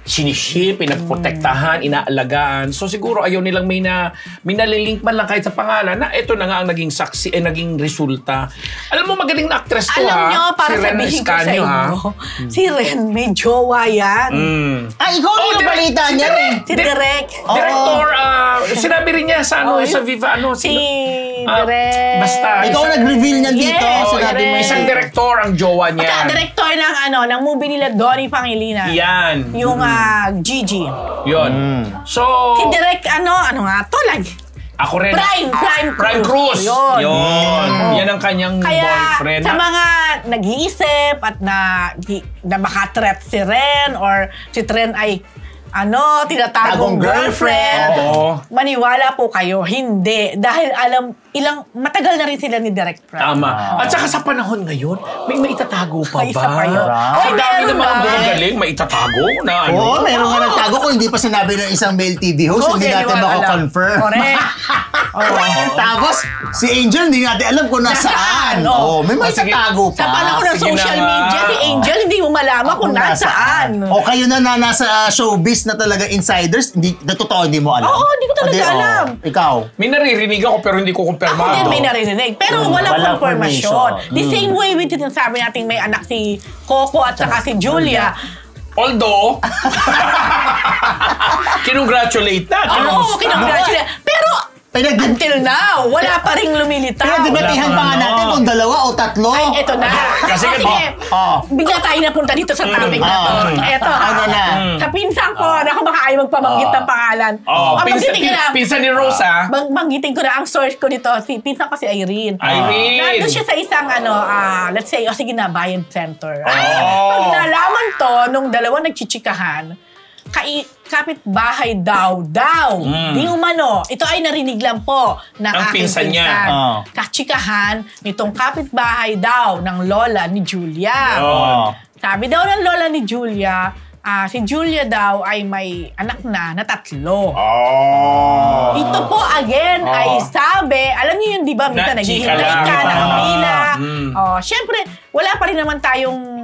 siniship, pinaprotektahan, inaalagaan. So siguro ayaw nilang may nalilink man lang kahit sa pangalan na ito na nga ang naging saksi, naging resulta. Alam mo, magaling na actress to, Alam ha? nyo, para si Ren sabihin ko sa Escanio, ha? inyo, si Ren may jowa yan. Ikaw yung balita niya eh. Si Direk. Director, sinabi rin niya sa sa Viva, Si Direk. Basta. Ikaw nag-reveal niyan dito. Yes, Sinabi mo. Isang director ang jowa niya. Director ng movie nila, Donnie Pangilinan. Yan. Yung Gigi. Yun. So, Si Direk, ano nga to, ako rin. Prime Cruz. Yun. Yan ang kanyang boyfriend. Sa mga nag-iisip at na makathreat si Ren or si Ren ay tinatagong girlfriend. Maniwala po kayo, hindi. Dahil matagal na rin sila ni Direk Prime. Tama. At saka sa panahon ngayon, may maitatago pa ba? Isa pa yun. Ang dami ng mga magaling, maitatago na Oo, meron nga nagtago kung hindi pa sinabi ng isang male TV host, hindi natin mako-confirm. Correct. Tapos, si Angel, hindi natin alam kung nasaan. May maitatago pa. Sa panahon ng social media, si Angel, hindi mo malaman kung nasaan. O kayo na nasa showbiz na talaga insiders, na totoo hindi mo alam. Oo, hindi ko talaga alam. Ikaw? May naririnig ako pero hindi ko kumpirmado. Ako din may naririnig. Pero walang Walang confirmation. confirmation. The same way with it, sabi natin may anak si Coco at saka si Julia. Although, kinongratulate na. Oo, kinongratulate. Pero until now, wala pa ring lumilitaw. Pinagdebatihan pa nga natin kung 2 o 3. Ay, eto na. Kasi bigla tayo napunta dito sa topic na to. Eto. Ano na? Sa pinsan ko, naku, baka ayaw magpabanggit ng pangalan. Pinsan ni Rosa. Banggitin ko na ang source ko dito. Pinsan ko si Irene. Nandun siya sa isang, let's say, sige na, Bayan Center. Pag nalaman to, nung dalawa nagchichikahan, kapitbahay daw. Di umano. Ito ay narinig lang po ng ang aking pinsan niya. Katsikahan nitong kapitbahay daw ng lola ni Julia. Sabi daw ng lola ni Julia, si Julia daw ay may anak na 3. Ito po again ay sabi, alam niyo yun, di ba? Minsan naghihintay ka, nakapila. Siyempre, wala pa rin naman tayong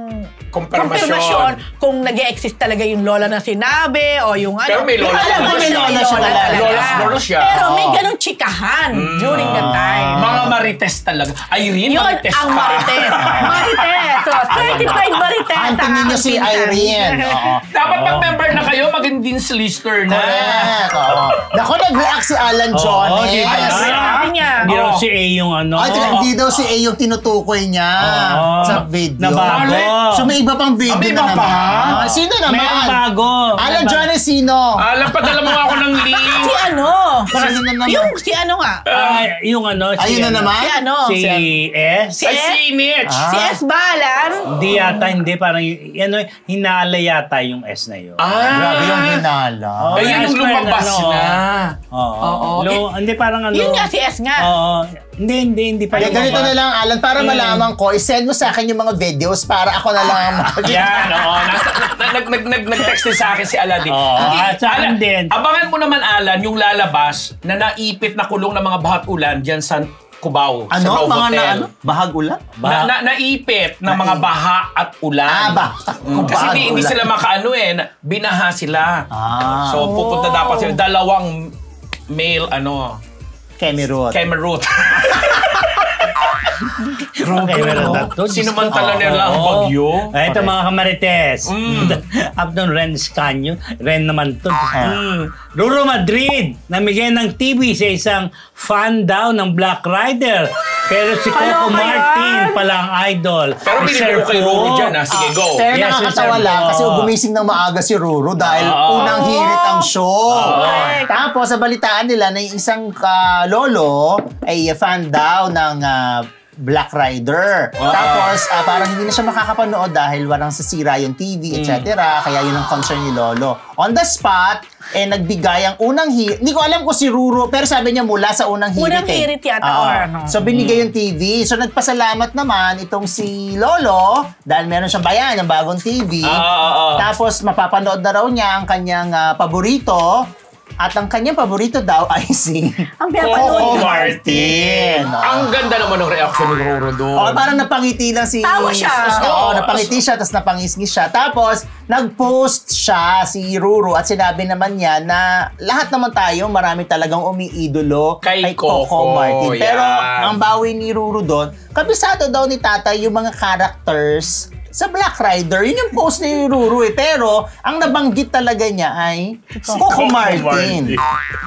konfirmasyon kung nag-e-exist talaga yung lola na sinabi o yung Pero may lola. May lola siya talaga. Lola siya. Pero may ganong chikahan during that time. Mga marites talaga. Irene, Yun marites ang ka. marites. So, certified marites. kakantingin niyo si Irene. Oo. Dapat pag-member na kayo, maging Dean's Lister na. Correct. Oo. Naku, nag-react si Alan Jones. di ba? Sabi niya. Hindi raw si A yung ano. Ay, hindi daw si A yung tinutukoy niya sa video. Nabago. So may iba pang video May na iba pa? naman. Sino naman? May bago. Alan Jones, sino? Alam, padala mo ako ng link. Si ano? Sino na naman? Yung si ano nga? Yung ano. Ayun na naman? Si ano? Si S. Si Ay, si Mitch. Si S. Balan. Hindi yata, hindi. Parang, hinala yata yung S na yun. Grabe yung hinala. Ayun yung lumabas na. Oo. Hindi, parang ano. Yun nga, si S nga. Oo. Hindi pa Kaya ganito na lang, Alan, para malaman ko, isend mo sa akin yung mga videos para ako na lang Yan, oo. Nag-text din sa akin si Aladin. sa akin din. Abangan mo naman, Alan, yung lalabas na naipit na kulong ng mga bahat ulan dyan sa Cubao, sa Ano? Mga Novotel. na ano? Bahag ulan? Naipit na mga baha at ulan. Kasi hindi sila makaano binaha sila. So pupunta dapat sila. Dalawang male, Kemerut. Kemerut. Sinumantala nila ang bagyo. Ito mga kamarites. Up doon, Ren Scanyo. Ren naman to. Ruro Madrid, namigay ng TV sa isang fan daw ng Black Rider. Pero si Coco Martin pala ang idol. Pero pinili ko kay Ruro dyan, sige, go. Pero Yes, nakakatawa sir. lang kasi gumising ng maaga si Ruru dahil unang hirit ang show. Tapos sa balitaan nila na yung isang lolo ay fan daw ng Black Rider. Tapos parang hindi na siya makakapanood dahil walang sasira yung TV, etc. Kaya yun ang concern ni Lolo. On the spot, nagbigay ang unang hirit. Hindi ko alam kung si Ruru, pero sabi niya mula sa unang hirit. Unang hirit yata or ano. So binigay yung TV. So nagpasalamat naman itong si Lolo dahil meron siyang bayan, ng bagong TV. Tapos mapapanood na raw niya ang kanyang paborito. At ang kanyang paborito daw ay si Coco Martin. Ang ganda naman ng reaction ni Ruro doon. Parang napangiti lang si... Tawa siya. Napangiti siya, tapos napangisngis siya. Tapos, nag-post siya si Ruru at sinabi naman niya na lahat naman tayo, marami talagang umiidolo Kay Coco Coco, Martin. Pero, yan. ang bawi ni Ruru doon, kabisado daw ni tatay yung mga characters sa Black Rider. Yun yung post ni Ruru Pero, ang nabanggit talaga niya ay Coco Martin.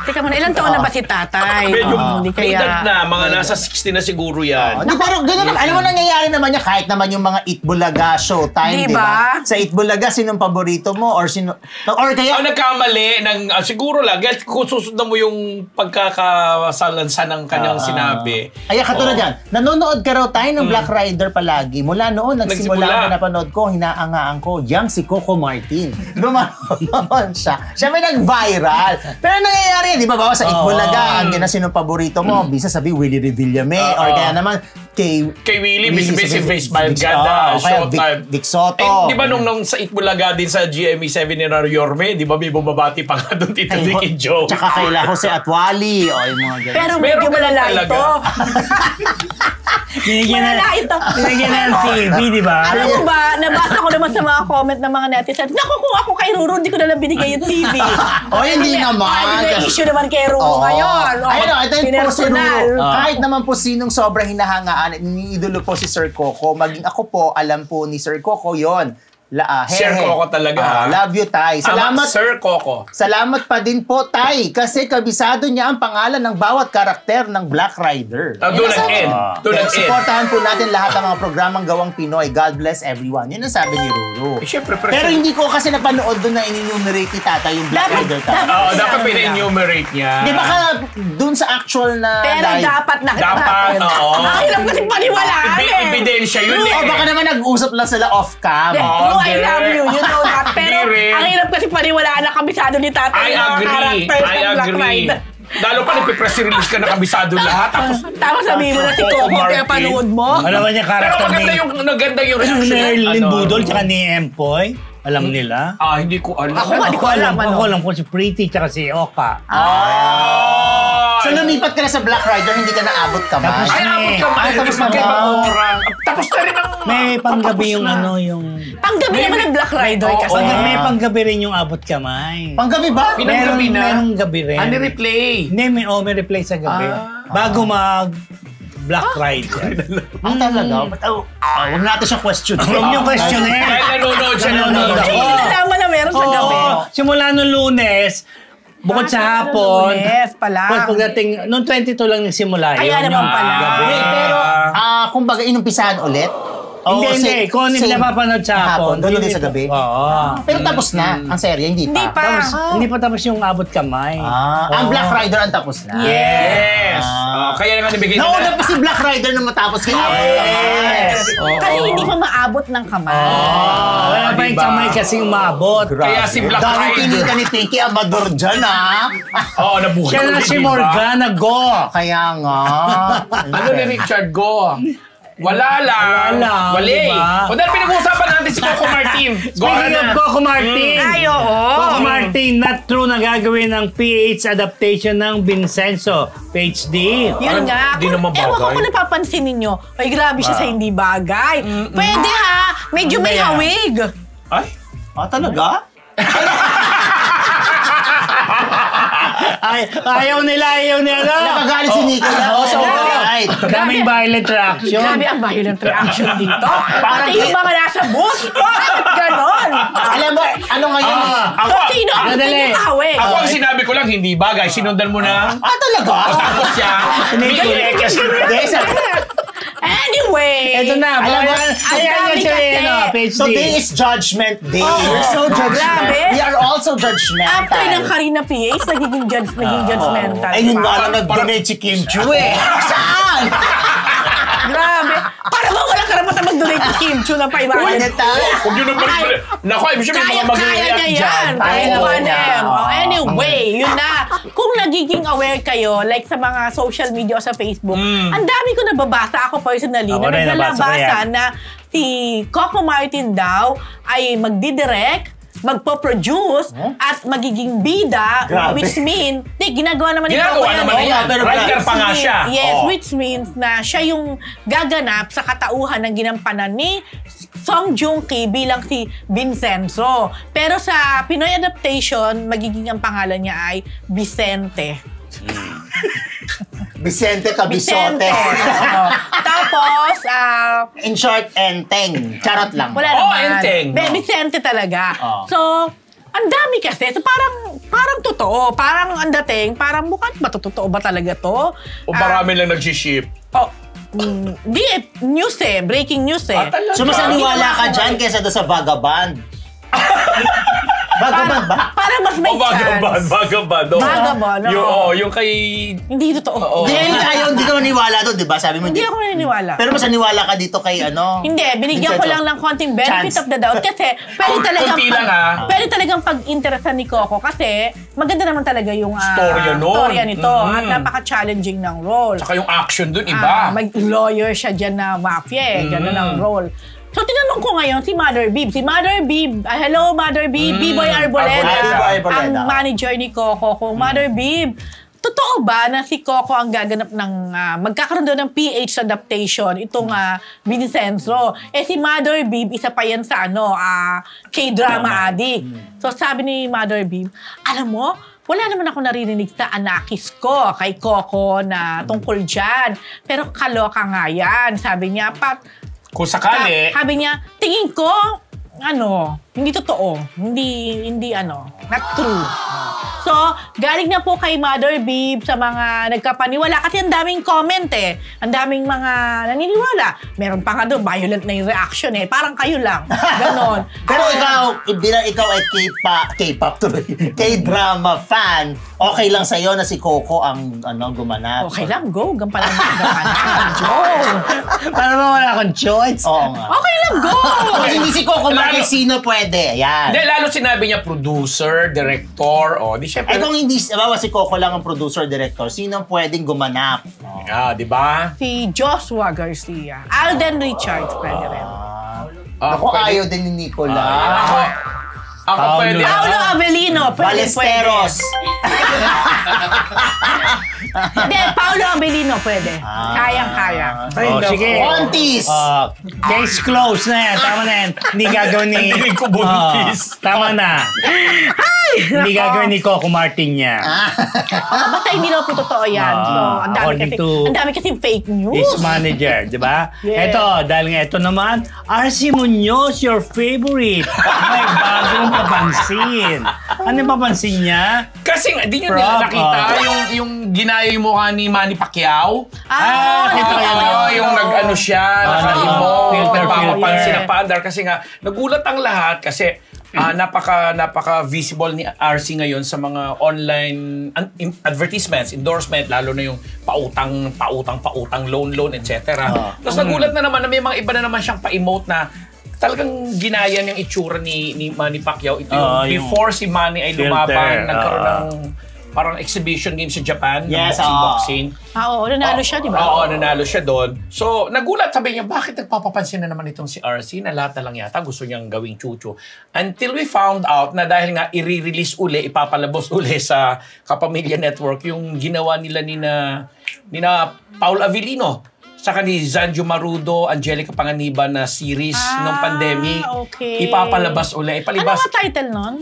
Teka muna, ilang taon na ba si tatay? Medyo Hindi kaya... edad na, mga nasa 60 na siguro yan. Hindi, pero gano'n naman. Alam mo, nangyayari naman niya kahit naman yung mga Itbulaga showtime, di ba? Sa Itbulaga, sinong paborito mo? Or kaya... Ang nagkamali ng siguro lang, kung susundan mo yung pagkakasalansa ng kanyang sinabi. Ay, katulad yan. Nanonood ka raw tayo ng Black Rider palagi. Mula noon, nagsimula ako napanood ko, hinaangaan ko, yang si Coco Martin. Lumanoon siya. Siya may nag-viral. Pero nangyayari, di ba? Bawa sa Itbulaga, andyan na sinong paborito mo. Bisa sabi, Willie Revillame. Or kaya naman, kay Willie, si Face Valgada, Showtime. Vic Soto. Di ba nung sa Itbulaga din sa GME7 ni Yorme, di ba may bumabati pa nga doon Tito Vicky Joe? Tsaka kay Jose Atwali. O yung mga ganyan. Pero medyo malala ito. Binigyan na ng TV, di ba? Alam mo ba, nabasa ko naman sa mga comment ng mga netizens, naku, kung ako kay Ruru, hindi ko na lang binigay yung TV. Hindi naman. May issue naman kay Ruru ngayon. Ito yung po si Ruru. Kahit naman po sinong sobrang hinahangaan, iniidolo po si Sir Coco. Maging ako po, alam po ni Sir Coco yon. Sir Coco talaga. Love you, Tay. Salamat, Sir Coco. Salamat pa din po, Tay. Kasi kabisado niya ang pangalan ng bawat karakter ng Black Rider. Doon nag-end. Supportahan po natin lahat ng mga programang gawang Pinoy. God bless everyone. Yun ang sabi ni Ruru. Siyempre, pero hindi ko kasi napanood doon na in-enumerate ni Tata yung Black Rider. Dapat pina-enumerate niya. Di ba ka doon sa actual na pero live? Dapat, oo. Nakakailang kasi paniwalaan Ebidensya yun O baka naman nag-usap lang sila off-cam. I love you, you know that. Pero ang hirap kasi paniwalaan na kabisado ni tatay I agree. Lalo pa nagpe-press release ka na kabisado lahat. Tapos sabihin mo na si Coco kaya panood mo. Alam mo niya karakter Pero maganda yung reaction. Ni Erlyn Budol tsaka ni Empoy. Alam nila? Hindi ko alam. Ako ko alam. Ako alam ko si Pretty tsaka si Oka. So lumipat ka na sa Black Rider, hindi ka naabot ka ba? Tapos tapos na rin ang... May panggabi yung yung... Panggabi naman ng Black Rider kasi. May panggabi rin yung abot kamay. Panggabi ba? Merong gabi rin. Replay. Hindi, may replay sa gabi. Bago Black Rider. Talaga? Huwag natin siyang question. Huwag niyong questionin. Dahil nanonood siya Nanonood nanonood. ako. Hindi ko nalaman na meron sa gabi. Simula nung Lunes, bukod sa hapon, Lunes pala. pagdating, noong 22 lang nagsimula yun. Kaya naman pala. gabi. Pero, kumbaga, inumpisahan ulit? Hindi. Kung ano yung napapanood sa hapon. Ganun din sa gabi? Oo. Pero tapos na ang serye, hindi pa? Hindi pa. Hindi pa tapos yung abot kamay. Ang Black Rider ang tapos na? Yes. Kaya nga nabigay Nauna pa si Black Rider na matapos kaya abot kamay. Kasi hindi pa maabot ng kamay. Wala pa yung diba? kamay kasing umabot. Kaya si Black Dami Rider. pinita ni Pinky Amador dyan, Oo, nabuhay Kaya na ulit, si diba? Morgana, go! Kaya nga. Ano ni Richard Go? Wala lang. Wali. Diba? O dahil pinag-uusapan natin si Coco Martin. Speaking of Coco Martin. Ay, oo. Coco Martin, not true na gagawin ng PH adaptation ng Vincenzo. PhD. Yun nga. Di naman Ewan ko bagay. kung napapansin ninyo. Ay, grabe siya sa hindi bagay. Pwede ha. Medyo may hawig. Ay? Talaga? Ayaw nila. Nakagalit si Nicola. So, right. Daming violent reaction. Grabe ang violent reaction dito. Parang Pati yung mga nasa bus. Ganon. Alam mo, ano ngayon? So, sino ang Madali. hindi hawig? Ako ang sinabi ko lang, hindi bagay. Sinundan mo na. Talaga? Tapos siya. Anyway. Ito na. Alam mo, Ayan dami siya kasi. PhD. Today is Judgment Day. We're so Grabe. judgmental. We are also judgmental. After ng Karina PH, naging judgmental. Ayun diba? nga lang nag-donate si Kim Chu eh. Saan? Grabe. Para ba walang karapatan mag-donate si Kim Chu ng 500? Huwag yun naman. Naku, ibig sabihin mga Kaya mag-react niya dyan. yan. Kaya Oo. naman eh. Oo. Anyway, yun na. Kung nagiging aware kayo, like sa mga social media o sa Facebook, ang dami ko nababasa ako personally Ako na rin, nabasa ko naglalabasa yan. na si Coco Martin daw ay magdidirect, magpo-produce at magiging bida, Grabe. which mean, ginagawa naman ni Coco Ginagawa yan. naman niya. pero Writer pa nga siya. Yes, Oo. which means na siya yung gaganap sa katauhan ng ginampanan ni Song Joong Ki bilang si Vincenzo. Pero sa Pinoy adaptation, magiging ang pangalan niya ay Vicente. Vicente Cabisote. Oo. Tapos, In short, Enteng. Charot lang. wala Oh, naman. Enteng. Vicente talaga. Oh. So, ang dami kasi. So, parang totoo. Parang ang dating, parang mukhang ba totoo ba talaga to? O marami lang nag-ship. Di news eh. Breaking news eh. Talaga? So, mas naniwala ka dyan kesa doon sa Vagabond. Vagabond ba? Para mas may chance. Vagabond. Vagabond, oo. Yung kay... Hindi totoo. Hindi ka maniwala doon, di ba? Sabi mo, Hindi ako naniniwala. Pero mas naniwala ka dito kay ano? Hindi, binigyan ko lang ng konting benefit Chance. of the doubt kasi Kunti lang, pwede talagang pag-interesan ni Coco kasi maganda naman talaga yung Storya nun. storya nito at napaka-challenging ng role. Saka yung action dun, iba. Mag-lawyer siya dyan na mafia eh. Ganun ang role. So, tinanong ko ngayon si Mother Bib. Si Mother Bib, hello Mother Bib, B-Boy Arboleda. Arboleda. Ang manager ni Coco. Kung Mother Bib, totoo ba na si Coco ang gaganap ng magkakaroon doon ng PH adaptation itong Vincenzo? Eh si Mother Bib, isa pa yan sa K-drama addict. So sabi ni Mother Bib, alam mo, wala naman ako naririnig sa anakis ko kay Coco na tungkol dyan. Pero kaloka nga yan. Sabi niya, Kung sakali... sabi niya, tingin ko, hindi totoo. Hindi, not true. So, galing na po kay Mother Bib sa mga nagkapaniwala kasi ang daming comment eh. Ang daming mga naniniwala. Meron pa nga doon, violent na yung reaction eh. Parang kayo lang. Ganon. Pero bilang ikaw ay K-pop tuloy, K-drama fan, okay lang sa'yo na si Coco ang gumanap? Okay lang, go. Gampalan mo. Joe. Para ba wala akong choice? Oo nga. Okay lang, go. Kung hindi si Coco Martin, sino pwede? Ayan. Hindi, lalo sinabi niya producer, director, di syempre... Kung hindi, si Coco lang ang producer, director, sino pwedeng gumanap? di ba? Si Joshua Garcia. Alden Richards, pwede rin. Ako ayaw din ni Nicola. Ako pwede. Paolo Avellino, pwede. Ballesteros. Hindi, Paolo Abilino pwede. Kayang-kaya. Sige. Buntis! Case closed na yan. Tama na yan. Hindi gagawin ni... Narinig ko buntis. Tama na. Hindi gagawin ni Coco Martin niya. Basta hindi na po totoo yan. So, ang dami kasi fake news. His manager, di ba? Yes. Ito, dahil nga ito naman, RC Munoz, your favorite. May bagong papansin. Ano yung papansin niya? Kasi nga, di nyo nila nakita yung ginaya yung mukha ni Manny Pacquiao. kita ko yun. Yung nag-ano siya, naka-emo, filter. nagpapapansin na paandar. Kasi nga, nagulat ang lahat kasi napaka-visible ni RC ngayon sa mga online advertisements, endorsement, lalo na yung pautang, loan, etc. Tapos nagulat na naman na may mga iba na naman siyang pa-emote na talagang ginaya yung itsura ni Manny Pacquiao. Ito yung before si Manny ay lumaban, nagkaroon ng parang exhibition game sa Japan, boxing. Oo, nanalo siya, di ba? Oo, nanalo siya doon. So, nagulat, sabi niya, bakit nagpapapansin na naman itong si RC na lahat na lang yata gusto niyang gawing chuchu. Until we found out na dahil nga i-release uli, ipapalabos uli sa Kapamilya Network yung ginawa nila nina Paul Avellino saka ni Zanjo Marudo, Angelica Panganiban na series nung pandemic. Okay. Ipapalabas uli. Ano ang title nun?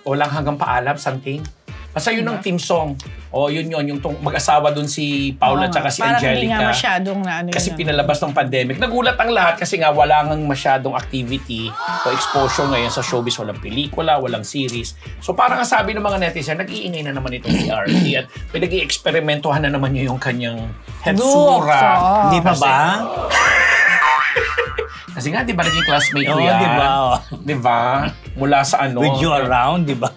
Walang hanggang paalam, something. Basta yun ang team song. Yun yung mag-asawa dun si Paula at saka si Angelica. Parang hindi nga masyadong kasi pinalabas ng pandemic. Nagulat ang lahat kasi nga wala nang masyadong activity o exposure ngayon sa showbiz. Walang pelikula, walang series. So parang ang sabi ng mga netizen, nag-iingay na naman itong si RC at pinag-i-eksperimentohan na naman niya yung kanyang hetsura. Hindi pa ba? Kasi nga, di ba naging classmate ko yan? Di ba? Mula sa ano. With you around, di ba?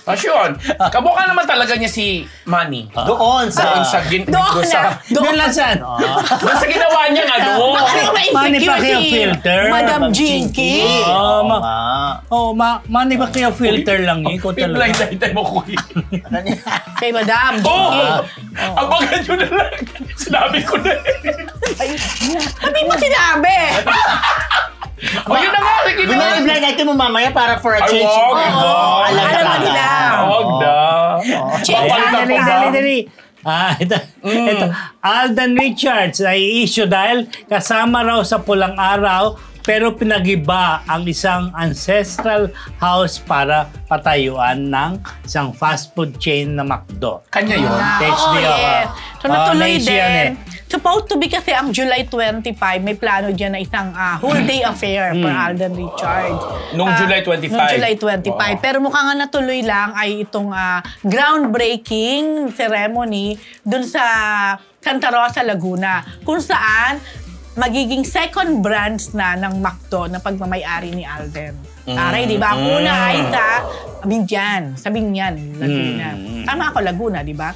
Yun. Kamukha naman talaga niya si Manny. Doon sa ginawa niya nga doon. Manny Pacquiao filter. Madam Jinky. Manny Pacquiao filter lang yun. Blind item mo ko Kay Madam Jinky. Abangan nyo na lang. Sinabi ko na. Hindi mo sinabi. Yun na nga. Blind item mo mamaya para for a change. Alam mo nila. Huwag na. Dali. Ito. Alden Richards ay issue dahil kasama raw sa Pulang Araw pero pinagiba ang isang ancestral house para patayuan ng isang fast food chain na McDo. Kanya yun. Yes. So natuloy din. Supposed to be kasi ang July 25, may plano dyan na isang whole day affair for Alden Richards. Nung July 25? Nung July 25. Pero mukhang nga natuloy lang ay itong groundbreaking ceremony dun sa Santa Rosa, Laguna. Kung saan magiging second branch na ng McDo na pagmamayari ni Alden. Aray, di ba? Ang una ay sa Binyan, Laguna. Tama ako, Laguna, di ba?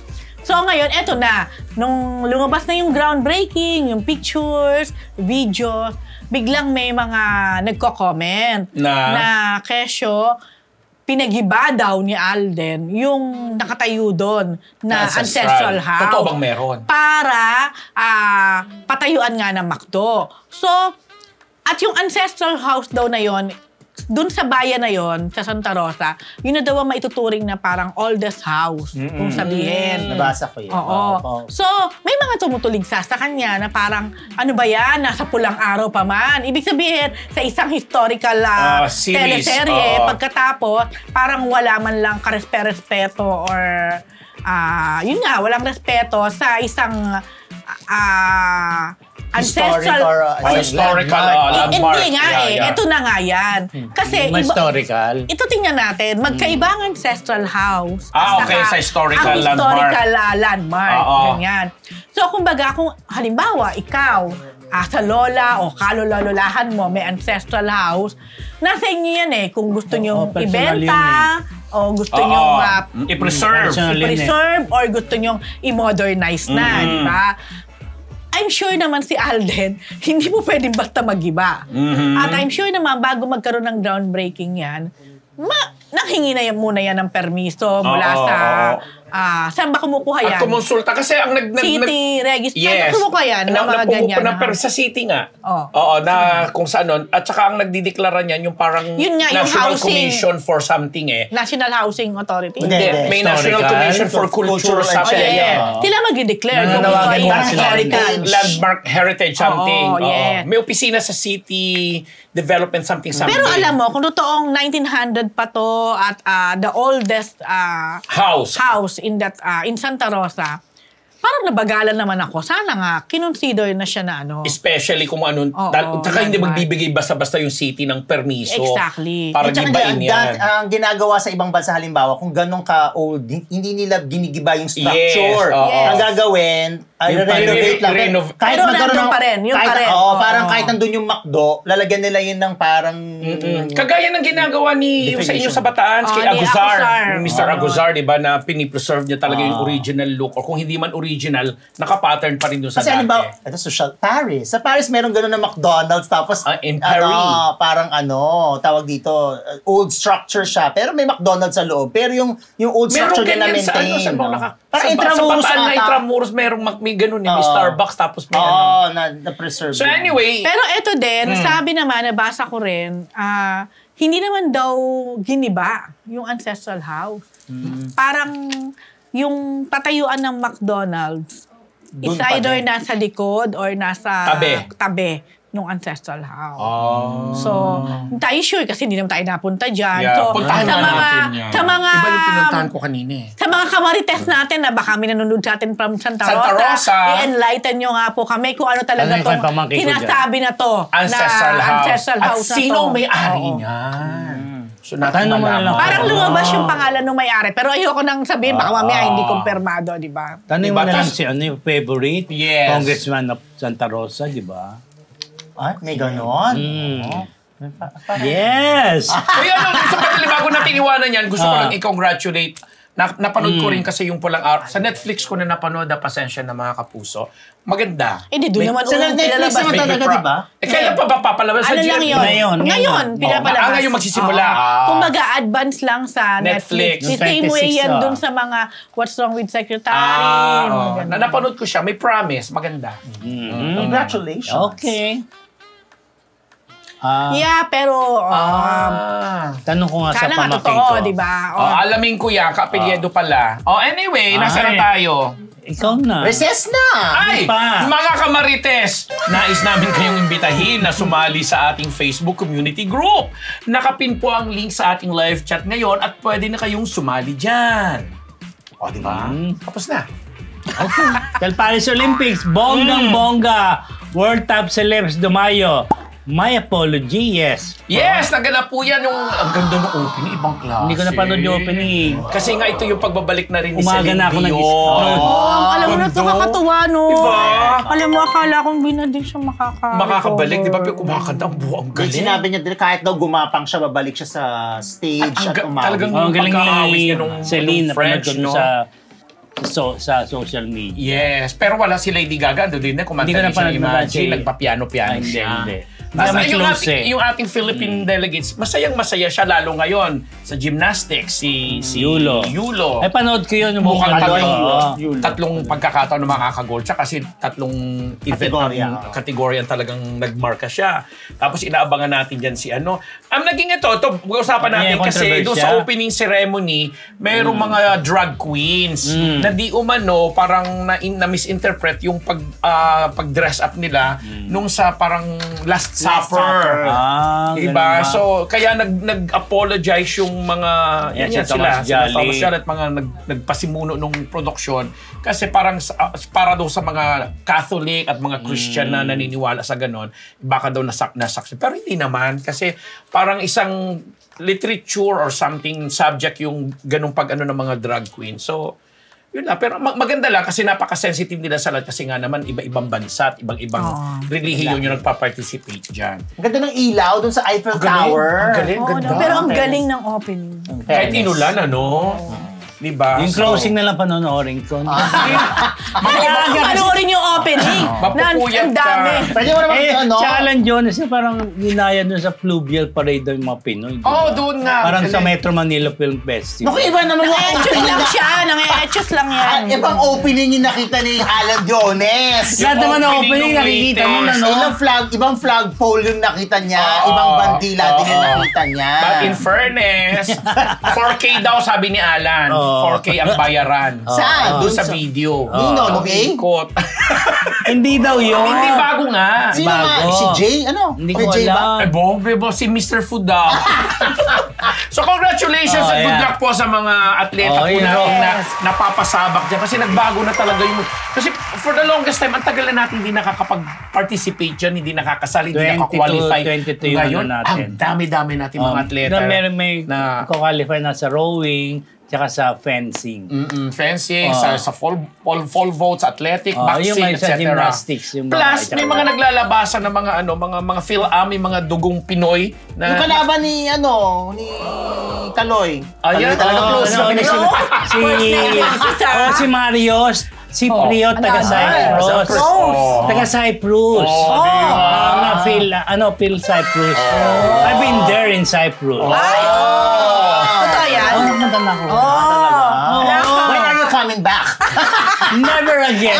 So ngayon, eto na. Nung lumabas na yung groundbreaking, yung pictures, video, biglang may mga nagko-comment na kesyo, pinagiba daw ni Alden yung nakatayo doon na ancestral house. Totoo bang meron? Para patayuan nga ng McDo. So, at yung ancestral house daw na yon, doon sa bayan na yon, sa Santa Rosa, yun na daw ang maituturing na parang oldest house, kung sabihin. Nabasa ko yun. Oo. So, may mga tumutulig sa kanya na parang, ano ba yan, nasa Pulang Araw pa man. Ibig sabihin, sa isang historical teleserye, pagkatapos, parang wala man lang karespeto or, yun nga, walang respeto sa isang ancestral historical landmark. Hindi nga ito na nga yan. Kasi historical. Ito tingnan natin, magkaibang ancestral house. Okay, sa historical landmark. Historical landmark. Ganyan. So, kumbaga, kung halimbawa, ikaw, sa lola o kalololahan mo, may ancestral house, nasa inyo yan kung gusto nyo ibenta, o gusto nyo i-preserve or gusto nyo i-modernize na, di ba? I'm sure naman si Alden, hindi mo pwedeng basta mag-iba. At I'm sure naman, bago magkaroon ng groundbreaking yan, nanghingi na muna yan ng permiso mula sa saan ba kumukuha yan? At kumonsulta kasi ang City Register. Yes. Saan kumukuha yan? Ng mga ganyan. Pero sa city nga. Oh. Oo, na kung saan nun. At saka ang nagdideklara niyan, yung parang Yun nga, yung National housing. Commission for something National Housing Authority. Hindi. May National Historical. Commission for Culture and something. Yeah. Sila mag-declare kung ito Nananawagan ay mo parang sila. heritage. Landmark heritage something. Oo, yeah. May opisina sa city development something. Pero alam mo, kung totoong 1900 pa to at the oldest house in that in Santa Rosa, parang nabagalan naman ako. Sana nga, kinonsider na siya na ano. Especially kung ano, Oo, tsaka hindi landmark. magbibigay basta-basta yung city ng permiso. Exactly. Para At saka gibain yan. ang ginagawa sa ibang bansa halimbawa, kung ganun ka-old, hindi nila ginigiba yung structure. Yes, oo. Ang gagawin, Yung renovate lang. Pero nandun pa rin, yung pa rin. Oo, Oo. parang kahit nandun yung McDo, lalagyan nila yun ng parang... Kagaya ng ginagawa yung sa inyo sa Bataan, kay ni Aguzar. Aguzar. Mr. Aguzar, di ba, na pinipreserve niya talaga yung original look. Or kung hindi man original, naka-pattern pa rin doon sa Kasi dati. halimbawa, ito social, Paris. Sa Paris, meron ganun na McDonald's, tapos, in Paris. parang tawag dito, old structure siya. Pero may McDonald's sa loob. Pero yung old Meron structure na ganyan sa maintain. saan ba Parang sa Intramuros Bataan na ata. Intramuros, may ganun may Starbucks, tapos may Oo, na-preserve. So anyway, Pero ito din, sabi naman, nabasa ko rin, hindi naman daw giniba yung ancestral house. Parang yung patayuan ng McDonald's, Dun is pa either din. nasa likod or nasa Tabi. ng ancestral house. So, tayo sure kasi hindi naman tayo napunta dyan. Yeah, So, puntahan sa na mga, natin yan. sa mga, Iba yung pinuntahan ko kanina eh. sa mga kamarites natin na baka may nanonood sa atin from Santa Santa Rosa. i-enlighten nyo nga po kami kung ano talaga Ano yung tong pamangkin ko dyan? sinasabi na to. Ancestral na house. Ancestral At house na sino to. may-ari Oo. niyan? So, Tanong mo na lang. Parang lumabas yung pangalan ng may-ari. Pero ayoko nang sabihin, baka mamaya hindi kumpirmado, di ba? Tanong Diba? mo na lang Tas- si yung favorite Yes. congressman of Santa Rosa, di ba? Ay, may ganon. Yes! Uy, gusto ko bago natin iwanan yan, gusto ko lang i-congratulate. Napanood ko rin kasi yung Pulang Araw. Sa Netflix ko na napanood, pasensya na mga kapuso. Maganda. Hindi, doon naman Sa unang Netflix pinalabas. naman talaga, di ba? Kailan pa ba papalabas sa Ano lang GMA? yun? Ngayon, pinapalabas. ngayon magsisimula. Oo. Kumbaga, advance lang sa Netflix. Netflix. The same way 26, yan dun sa mga What's Wrong with Secretary. mga ganun. Napanood ko siya. May promise. Maganda. Congratulations. Okay. Yeah, pero Tanong ko nga sa sana nga pamangkin totoo, ko. di ba? Alamin ko yan. Kaapelyedo pala. Anyway, nasa na Ay. tayo. Ikaw na. Recess na! Ay! pa. Mga kamarites! Nais namin kayong imbitahin na sumali sa ating Facebook community group. Nakapin po ang link sa ating live chat ngayon at pwede na kayong sumali dyan. O, di ba? Tapos na. Del Paris Olympics, bonggang-bongga. World Top Celebs Dumayo. My apology, yes. Yes! Naganap po yan yung... Ang ganda ng opening. Ibang klase. Hindi ko napanood yung opening. Kasi nga ito yung pagbabalik na rin ni Umaga Celine na ako Dion. Alam mo na ito, kakatuwa, no? Diba? Alam mo, akala kong binading siya Makakabalik. Di ba? Kumakanta ang buong Then galing. sinabi niya din, kahit daw gumapang siya, babalik siya sa stage at Talagang Oh, ang galing pagkaawis ni niya nung Celine na French, pinag no? sa social media. Yes, pero wala si Lady Gaga. Doon din na kumanta Hindi ko din siya napanood ni na Imagine. si- Nagpa-piano-piano Hindi, siya. hindi. Basta Hindi yung, kami close yung ating Philippine delegates, masayang-masaya siya lalo ngayon sa gymnastics. Si Yulo. Ay, panood ko yun. Yung Mukhang buong tatlong pagkakataon na makakagol siya kasi tatlong event Kategorya. kategorya ang talagang nagmarka siya. Tapos inaabangan natin dyan si ano. Ang naging ito usapan natin Yung kasi controversy. doon sa opening ceremony, mayroong mga drag queens na di umano parang na-misinterpret yung pag-dress up nila nung sa parang Last Supper. Diba? ganun ba? So, kaya nag-apologize yung mga Yan, yan si Thomas Jolly. Thomas Jolly at mga nagpasimuno nung produksyon kasi parang para daw sa mga Catholic at mga Christian na naniniwala sa ganon, baka daw nasaksi. Pero hindi naman kasi parang isang literature or something subject yung ganung pag-ano ng mga drag queen. So, yun lang. Pero maganda lang kasi napaka-sensitive nila sa lahat kasi nga naman iba-ibang bansa at ibang-ibang relihiyon yung nagpa-participate dyan. Ang ganda ng ilaw dun sa Eiffel Tower. Ang galing, Oo, ganda. no, pero ang galing ng opening. Kahit inulan, ano? Diba? Yung closing na lang panonoorin ko. Panoorin yung opening. Mapupuyat Ang dami. ka. Pwede mo naman, Si Alan Jones, parang ginaya doon sa Fluvial Parade ng mga Pinoy. Oo, doon nga. Parang sa Metro Manila Film Festival. Naku, iba naman yung Nang-etchos lang siya. Nang-etchos lang yan. Ibang opening yung nakita ni Alan Jones. Lahat naman ng opening opening nung nakikita mo na, latest. no? Ibang flagpole yung nakita niya. Ibang bandila din yung nakita niya. But in fairness, 4K daw sabi ni Alan. 4K ang bayaran. Saan? Doon sa video. Nino, no, eh? Ikot. Hindi daw yun. Hindi bago nga. Sino nga? Bago. Si Jay? Ano? Hindi May ko Jay ba? alam. Ay, Bobo, si Mr. Food daw. So, congratulations Oh, and good yeah. luck po sa mga atleta Oh, po yes. natin na napapasabak dyan. Kasi nagbago na talaga yung... Kasi for the longest time, ang tagal na natin hindi nakakapag-participate dyan, hindi nakakasali, hindi 22, nakakwalify. 22 yung Ngayon, ano natin. ang dami-dami natin mga atleta. May na qualify na sa rowing, tsaka sa fencing. fencing, sa fall vaults, athletic, Yung boxing, may sa etc. gymnastics. Yung Plus, may mga naglalabasan ng mga Phil-Am, may mga dugong Pinoy na... Yung kalaban ni Kaloy. Ayan. Kaloy talaga close na Si Marios, si Priot, taga Cyprus. Taga Cyprus. Phil Cyprus. I've been there in Cyprus. Totoo yan. Maganda ko. When are you coming back? Never again.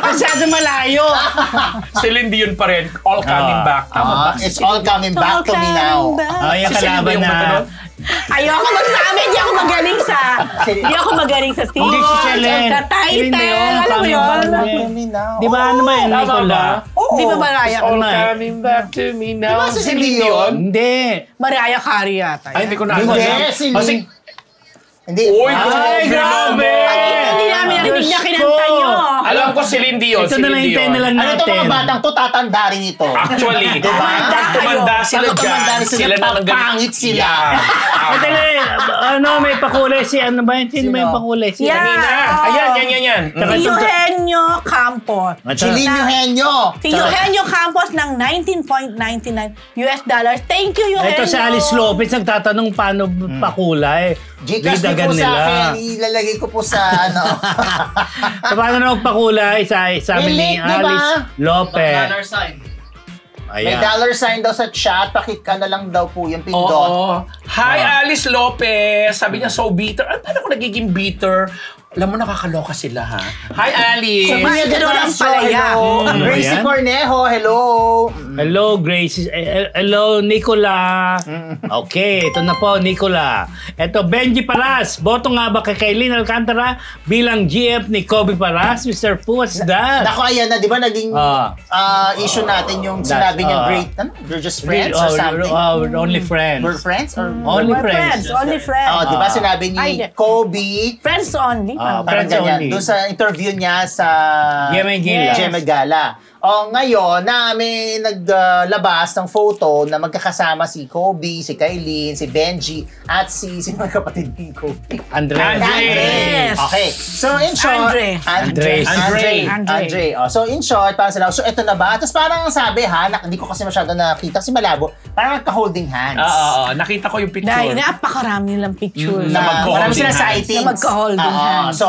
Masyado malayo. Celine Dion pa rin, all coming back. Tama ba? It's all coming back to me now. Yung Si Celine kalaban Dion ba ito, no? na... Ayoko magsabi, hindi ako magaling sa stage. Hindi si Celine. Sa title, alam mo yun? To me now. Di ba ano ba yun, Tama Nicola? ba? Di ba Mariah? All Ano eh? coming back to me now. Di ba si Celine Dion? Hindi. Mariah Carey yata. Ay, hindi ko na Hindi, alam. si Kasi, Hindi. Uy, Ay, grabe! Hindi namin narinig na kinanta nyo. alam ko Celine Dion. Ito na lang hintayin na lang Ano ito natin. mga batang to, tatanda rin ito. Actually, Diba? pag tumanda sila Pag tumanda dyan, rin sila, sila na lang papangit sila. Madali, may pakulay si ano ba yun? Sino ba yung pakulay? Si Yeah. Kanina. Ayan. Si Eugenio Campos. Chilin Eugenio. Si Eugenio Campos ng $19.99 US. Thank you, Eugenio. Ito si Alice Lopez nagtatanong paano pakulay. Gcash niyo po sa akin, ilalagay ko po sa ano. Paano na magpakulay? Sabi ni May link, diba? Alice Lopez. May dollar sign daw sa chat, na lang daw po yung pindot. Oo. Hi, Alice Lopez. Sabi niya, so bitter. Paano ko nagiging bitter? Alam mo, nakakaloka sila, ha? Hi, Alice. Sa mga ganun ang Depreso, palaya. hello. Gracie Ayan. Cornejo, hello. Hello, Gracie. Hello, Nicola. Okay, ito na po, Nicola. Ito, Benji Paras. Boto nga ba kay Kailin Alcantara bilang GF ni Kobe Paras? Mr. Fu, what's that? Naku, ayan na, di ba naging issue natin yung sinabi niya, great, we're just friends or something? We're only friends. We're friends? Or Only We're friends. Only friends. di ba sinabi ni Ay, Kobe, Friends only. parang Friends ganyan, only. doon sa interview niya sa Gemma Gala. Gemma Gala. Ngayon, na may naglabas ng photo na magkakasama si Kobe, si Kailin, si Benji, at si mga kapatid ni Kobe. Andres. Andres. Okay. So, in short, Andre. So, in short, parang sila, so, eto na ba? Tapos parang sabi, hindi ko kasi masyado nakita kasi malabo, parang nagka-holding hands. Nakita ko yung picture. Dahil napakarami lang pictures. Na magko-holding marami sila hands. sightings. Na magko-holding hands.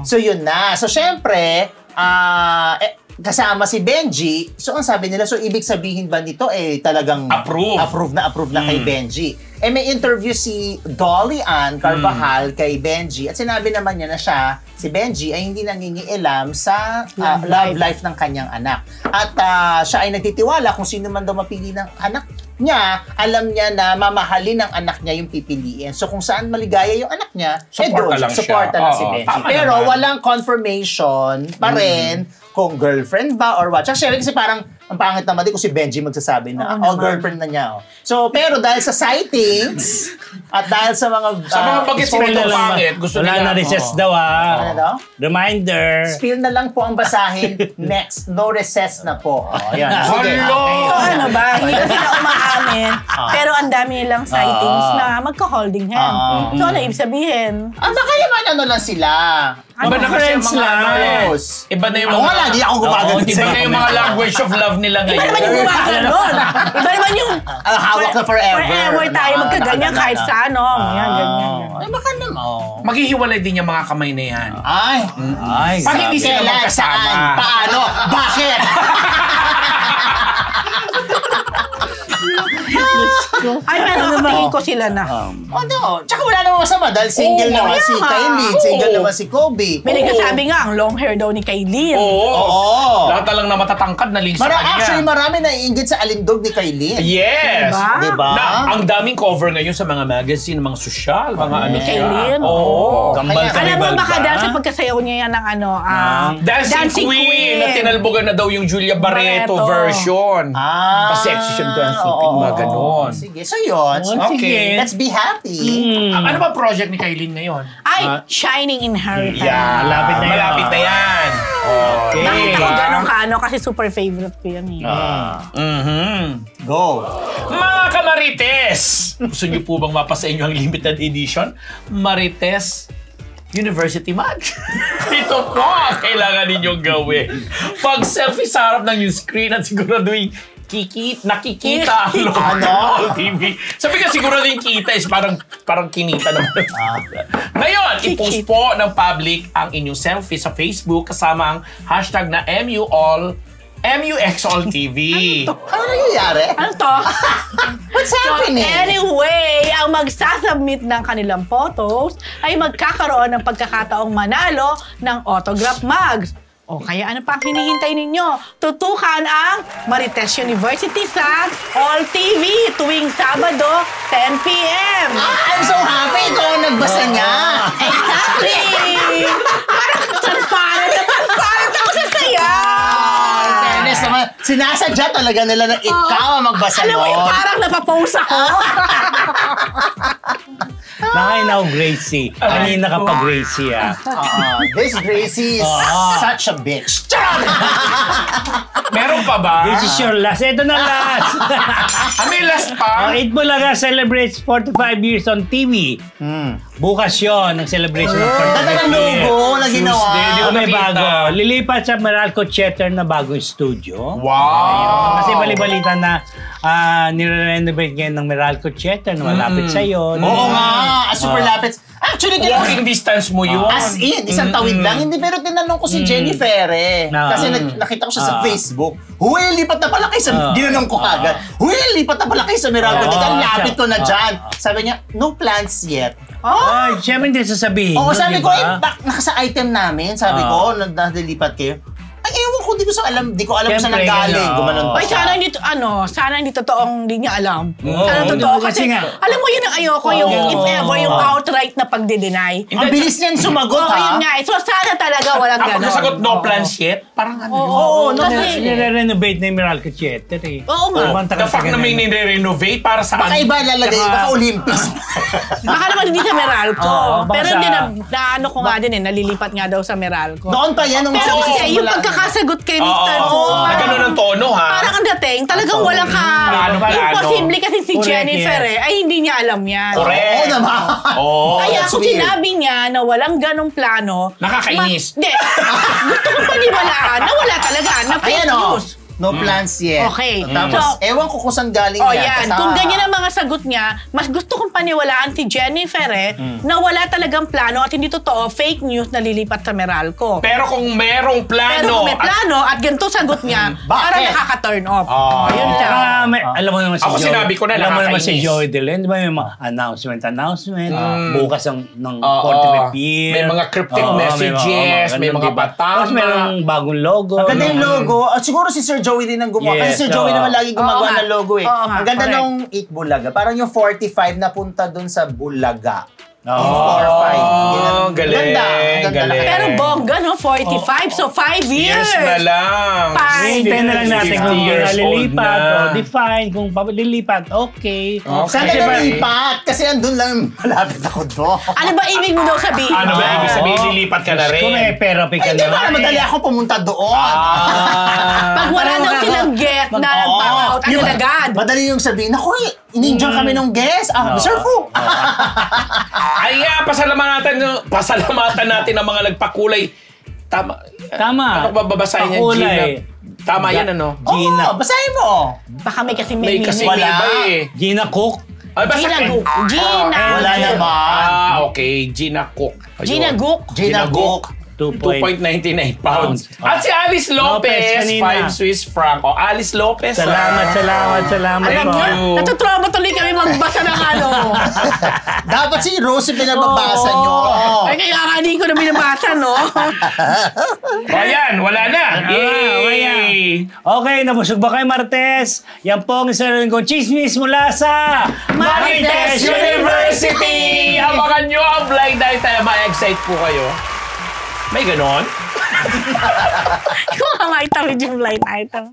So, yun na. So, syempre, kasama si Benji, so ang sabi nila, so ibig sabihin ba nito talagang approve na kay Benji. May interview si Dolly Ann Carvajal kay Benji at sinabi naman niya na si Benji ay hindi nangingialam sa love life ng kanyang anak. At siya ay nagtitiwala kung sino man daw mapili ng anak niya, alam niya na mamahalin ng anak niya yung pipiliin. So kung saan maligaya yung anak niya, supporta lang si Benji. Pero walang confirmation pa rin kung girlfriend ba or what. Actually, kasi parang ang pangit naman din kung si Benji magsasabi na girlfriend na niya. So, pero dahil sa sightings at dahil sa mga bagay sila ng pangit, gusto nila. Wala na recess daw Ano daw? Reminder. Spill na lang po ang basahin. Next, no recess na po. Ayan. Sige. Hello! So ano ba, hindi ko sila umaamin, pero ang dami nilang sightings na magka-holding hand. So ano ibig sabihin? Baka naman lang sila. Iba na kasi yung mga Close. Iba na yung Ako wala, di ako gumagano. Iba na yung mga language of love nila Iba ngayon. naman yung gumagano nun. Iba naman yung hawak na forever. Forever tayo magkaganyan kahit sa ano. Yan, ganyan. Ay, baka naman. Maghihiwalay din yung mga kamay na yan. Ay. Pag hindi sila Kailan? magkasama. Saan? Paano? Bakit? Ay, pero tingin ko sila na. Ano? Tsaka wala namang masama dahil single naman si Kylie, single naman si Kobe. May nagsasabi nga, ang long hair daw ni Kylie. Oo. Lahat lang na matatangkad na link sa kanya. Actually, marami naiinggit sa alindog ni Kylie. Yes. Diba? Na, ang daming cover ngayon sa mga magazine, mga social, mga ano. Ni Kylie. Oo. Kambal ka Alam mo, rival baka ba? dahil sa pagkasayaw niya yan ng ano, Dancing Queen na tinalbogan na daw yung Julia Barreto Barreto. version. Pa-sexy siya Dancing Queen, mga ganon. Sige, so yun. Okay. Let's be happy. Ano ba project ni Kylie ngayon? Ay, Shining Inheritance. Malapit na yan. Malapit na yan. Okay. Nakita ko ganun kaano kasi super favorite ko yan eh. Go. Mga kamarites! Gusto niyo po bang mapasa inyo ang limited edition? Marites University Mag. Ito po ang kailangan ninyong gawin. Pag selfie sa harap ng yung screen at siguraduhin nakikita ang logo ng TV. Sabi ka siguro din kita is parang kinita naman. Ngayon, i-post po ng public ang inyong selfie sa Facebook kasama ang hashtag na MUXAllTV. Ano nangyayari? Ano to? What's happening? Anyway, ang magsasubmit ng kanilang photos ay magkakaroon ng pagkakataong manalo ng autograph mugs. O kaya ano pa ang hinihintay ninyo? Tutukan ang Marites University sa All TV tuwing Sabado, 10 p.m. I'm so happy. Ikaw ang nagbasa niya. Exactly! Parang transparent ako sa saya! Fairness naman. Sinasadya talaga nila na ikaw ang magbasa Alam mo, nun. parang napapose ako. Nakainaw, Gracie. Kanina ka pa, Gracie, This Gracie is such a bitch. Meron pa ba? This is your last. Ito na last. May last pa? Itbulaga celebrates 45 years on TV. Bukas yun, ang celebration ng 45 Ganda ng years. logo na ginawa. Tuesday, di ko May nakita. bago. Lilipat sa Meralco Theater na bagong studio. Wow! Kasi balibalita na nire-renovate ngayon ng Meralco Theater na malapit sa'yo. Oo nga. Super lapit. Actually, Walking distance mo yun. as in, isang tawid lang. Hindi, pero tinanong ko si Jennifer eh. Kasi nakita ko siya sa Facebook. Huwi, lipat na pala kayo sa... Ginanong ko kagad. Huwi, lipat na pala kayo sa Meralco. Ang lapit ko na dyan. Sabi niya, no plans yet. Ay, siyempre hindi sasabihin. Oo, no, sabi di ko, ba? nasa item namin. Sabi ko, nadilipat kayo. Ay, ewan ko, di ko alam kung saan Siyempre, nanggaling. gano'n. Gumanon ba Ay, siya? sana hindi totoong hindi niya alam. Sana Oo, totoo. kasi Kasi, nga. alam mo yun ang ayoko, yung if ever, yung outright na pagde-deny. Ang bilis niyan sumagot, Oo, ha? yun nga. So, sana talaga walang Ako gano'n. nasagot no Oo. plans yet? Parang ano yun? Oo, kasi... Nire-renovate na yung Meralco Theater eh. Oo nga. The fact na may nire-renovate para saan? Baka iba lalagay, baka Olympics. Baka naman hindi sa Meralco. baka Pero sa- hindi na ano ko nga din eh, nalilipat nga daw sa Meralco. Noon pa yan. nung Pero mga- kasi yung pagkakasagot kay Mr. Fu, Na gano'n ang tono, ha? parang ang dating, talagang walang Plano. imposible kasi si Correct Jennifer yan. ay hindi niya alam yan. Correct. Oo naman. Oo. Kaya that's kung weird. sinabi niya na walang ganong plano, Nakakainis. Hindi. Gusto ko paniwalaan na wala talaga. Na fake Ayan o. news. No plans yet. Okay. Tapos, So, ewan ko kung saan galing O yan. yan, Basta- kung ganyan ang mga sagot niya, mas gusto kong paniwalaan si Jennifer na wala talagang plano at hindi totoo, fake news na lilipat sa Meralco. Pero kung merong plano... Pero kung may plano at ganito sagot niya, parang Bakit? nakaka-turn off. Yun lang. Alam mo naman si Ako Joey. sinabi ko na, alam mo naman si nakakainis. Joey Delen, di ba may mga announcement. Bukas ng Oo. 45 year. May mga cryptic Oo, messages, may ganun, mga diba? batama. Tapos merong bagong logo. Ang ganda yung logo. At siguro si Sir Joey din ang gumawa. Yes, Kasi Sir Joey naman lagi gumagawa Oo nga. ng logo eh. Oo nga, Ang ganda correct. nung 8 Bulaga. Parang yung 45 na punta dun sa Bulaga. Oo. Yung 4-5. galing, galing. Pero bongga, no? 45. So, 5 years. Years na lang. Hintay na lang natin kung 50 years old lilipat na. o define. Kung lilipat, okay. Saan Kasi ka ba- nalipat? Kasi andun lang malapit ako doon. Ano ba ibig mo daw sabihin? Ano ba ibig sabihin? Oo. Lilipat ka na rin? Kung may therapy ka Ay, di na. ba madali ako pumunta doon? Pag wala daw silang get na nag-out, Yung- agad-agad. Madali yung sabihin, ako in-enjoy kami nung guest. Sir Fu. Ay, pasalamatan natin ang mga nagpakulay. Tama. Tama. Ano ba babasahin niya, Pakulay. Gina? Tama yan, ano? Gina. Basahin mo. Baka may kasi May kasi may Wala. iba eh. Gina Cook. Ay, basta Gina Cook. Gina. Wala naman. Okay. Gina Cook. Ayun. Gina Cook. Gina Cook. 2.99 pounds. At si Alice Lopez Lopez, kanina. 5 Swiss franc. O, Alice Lopez. Salamat Alam po. nyo, natutrauma tuloy kami magbasa ng ano. Dapat si Rose yung pinababasa Oo. nyo. Ay, kaya nga hindi ko na binabasa, no? O, yan. Wala na. Yay! Okay, nabusog ba kayo, Martes? Yan po ang isa rin kong chismis mula sa Marites University! Abangan nyo ang blind item. Ma-excite po kayo. May ganon? Kung nga maitarid yung blind item.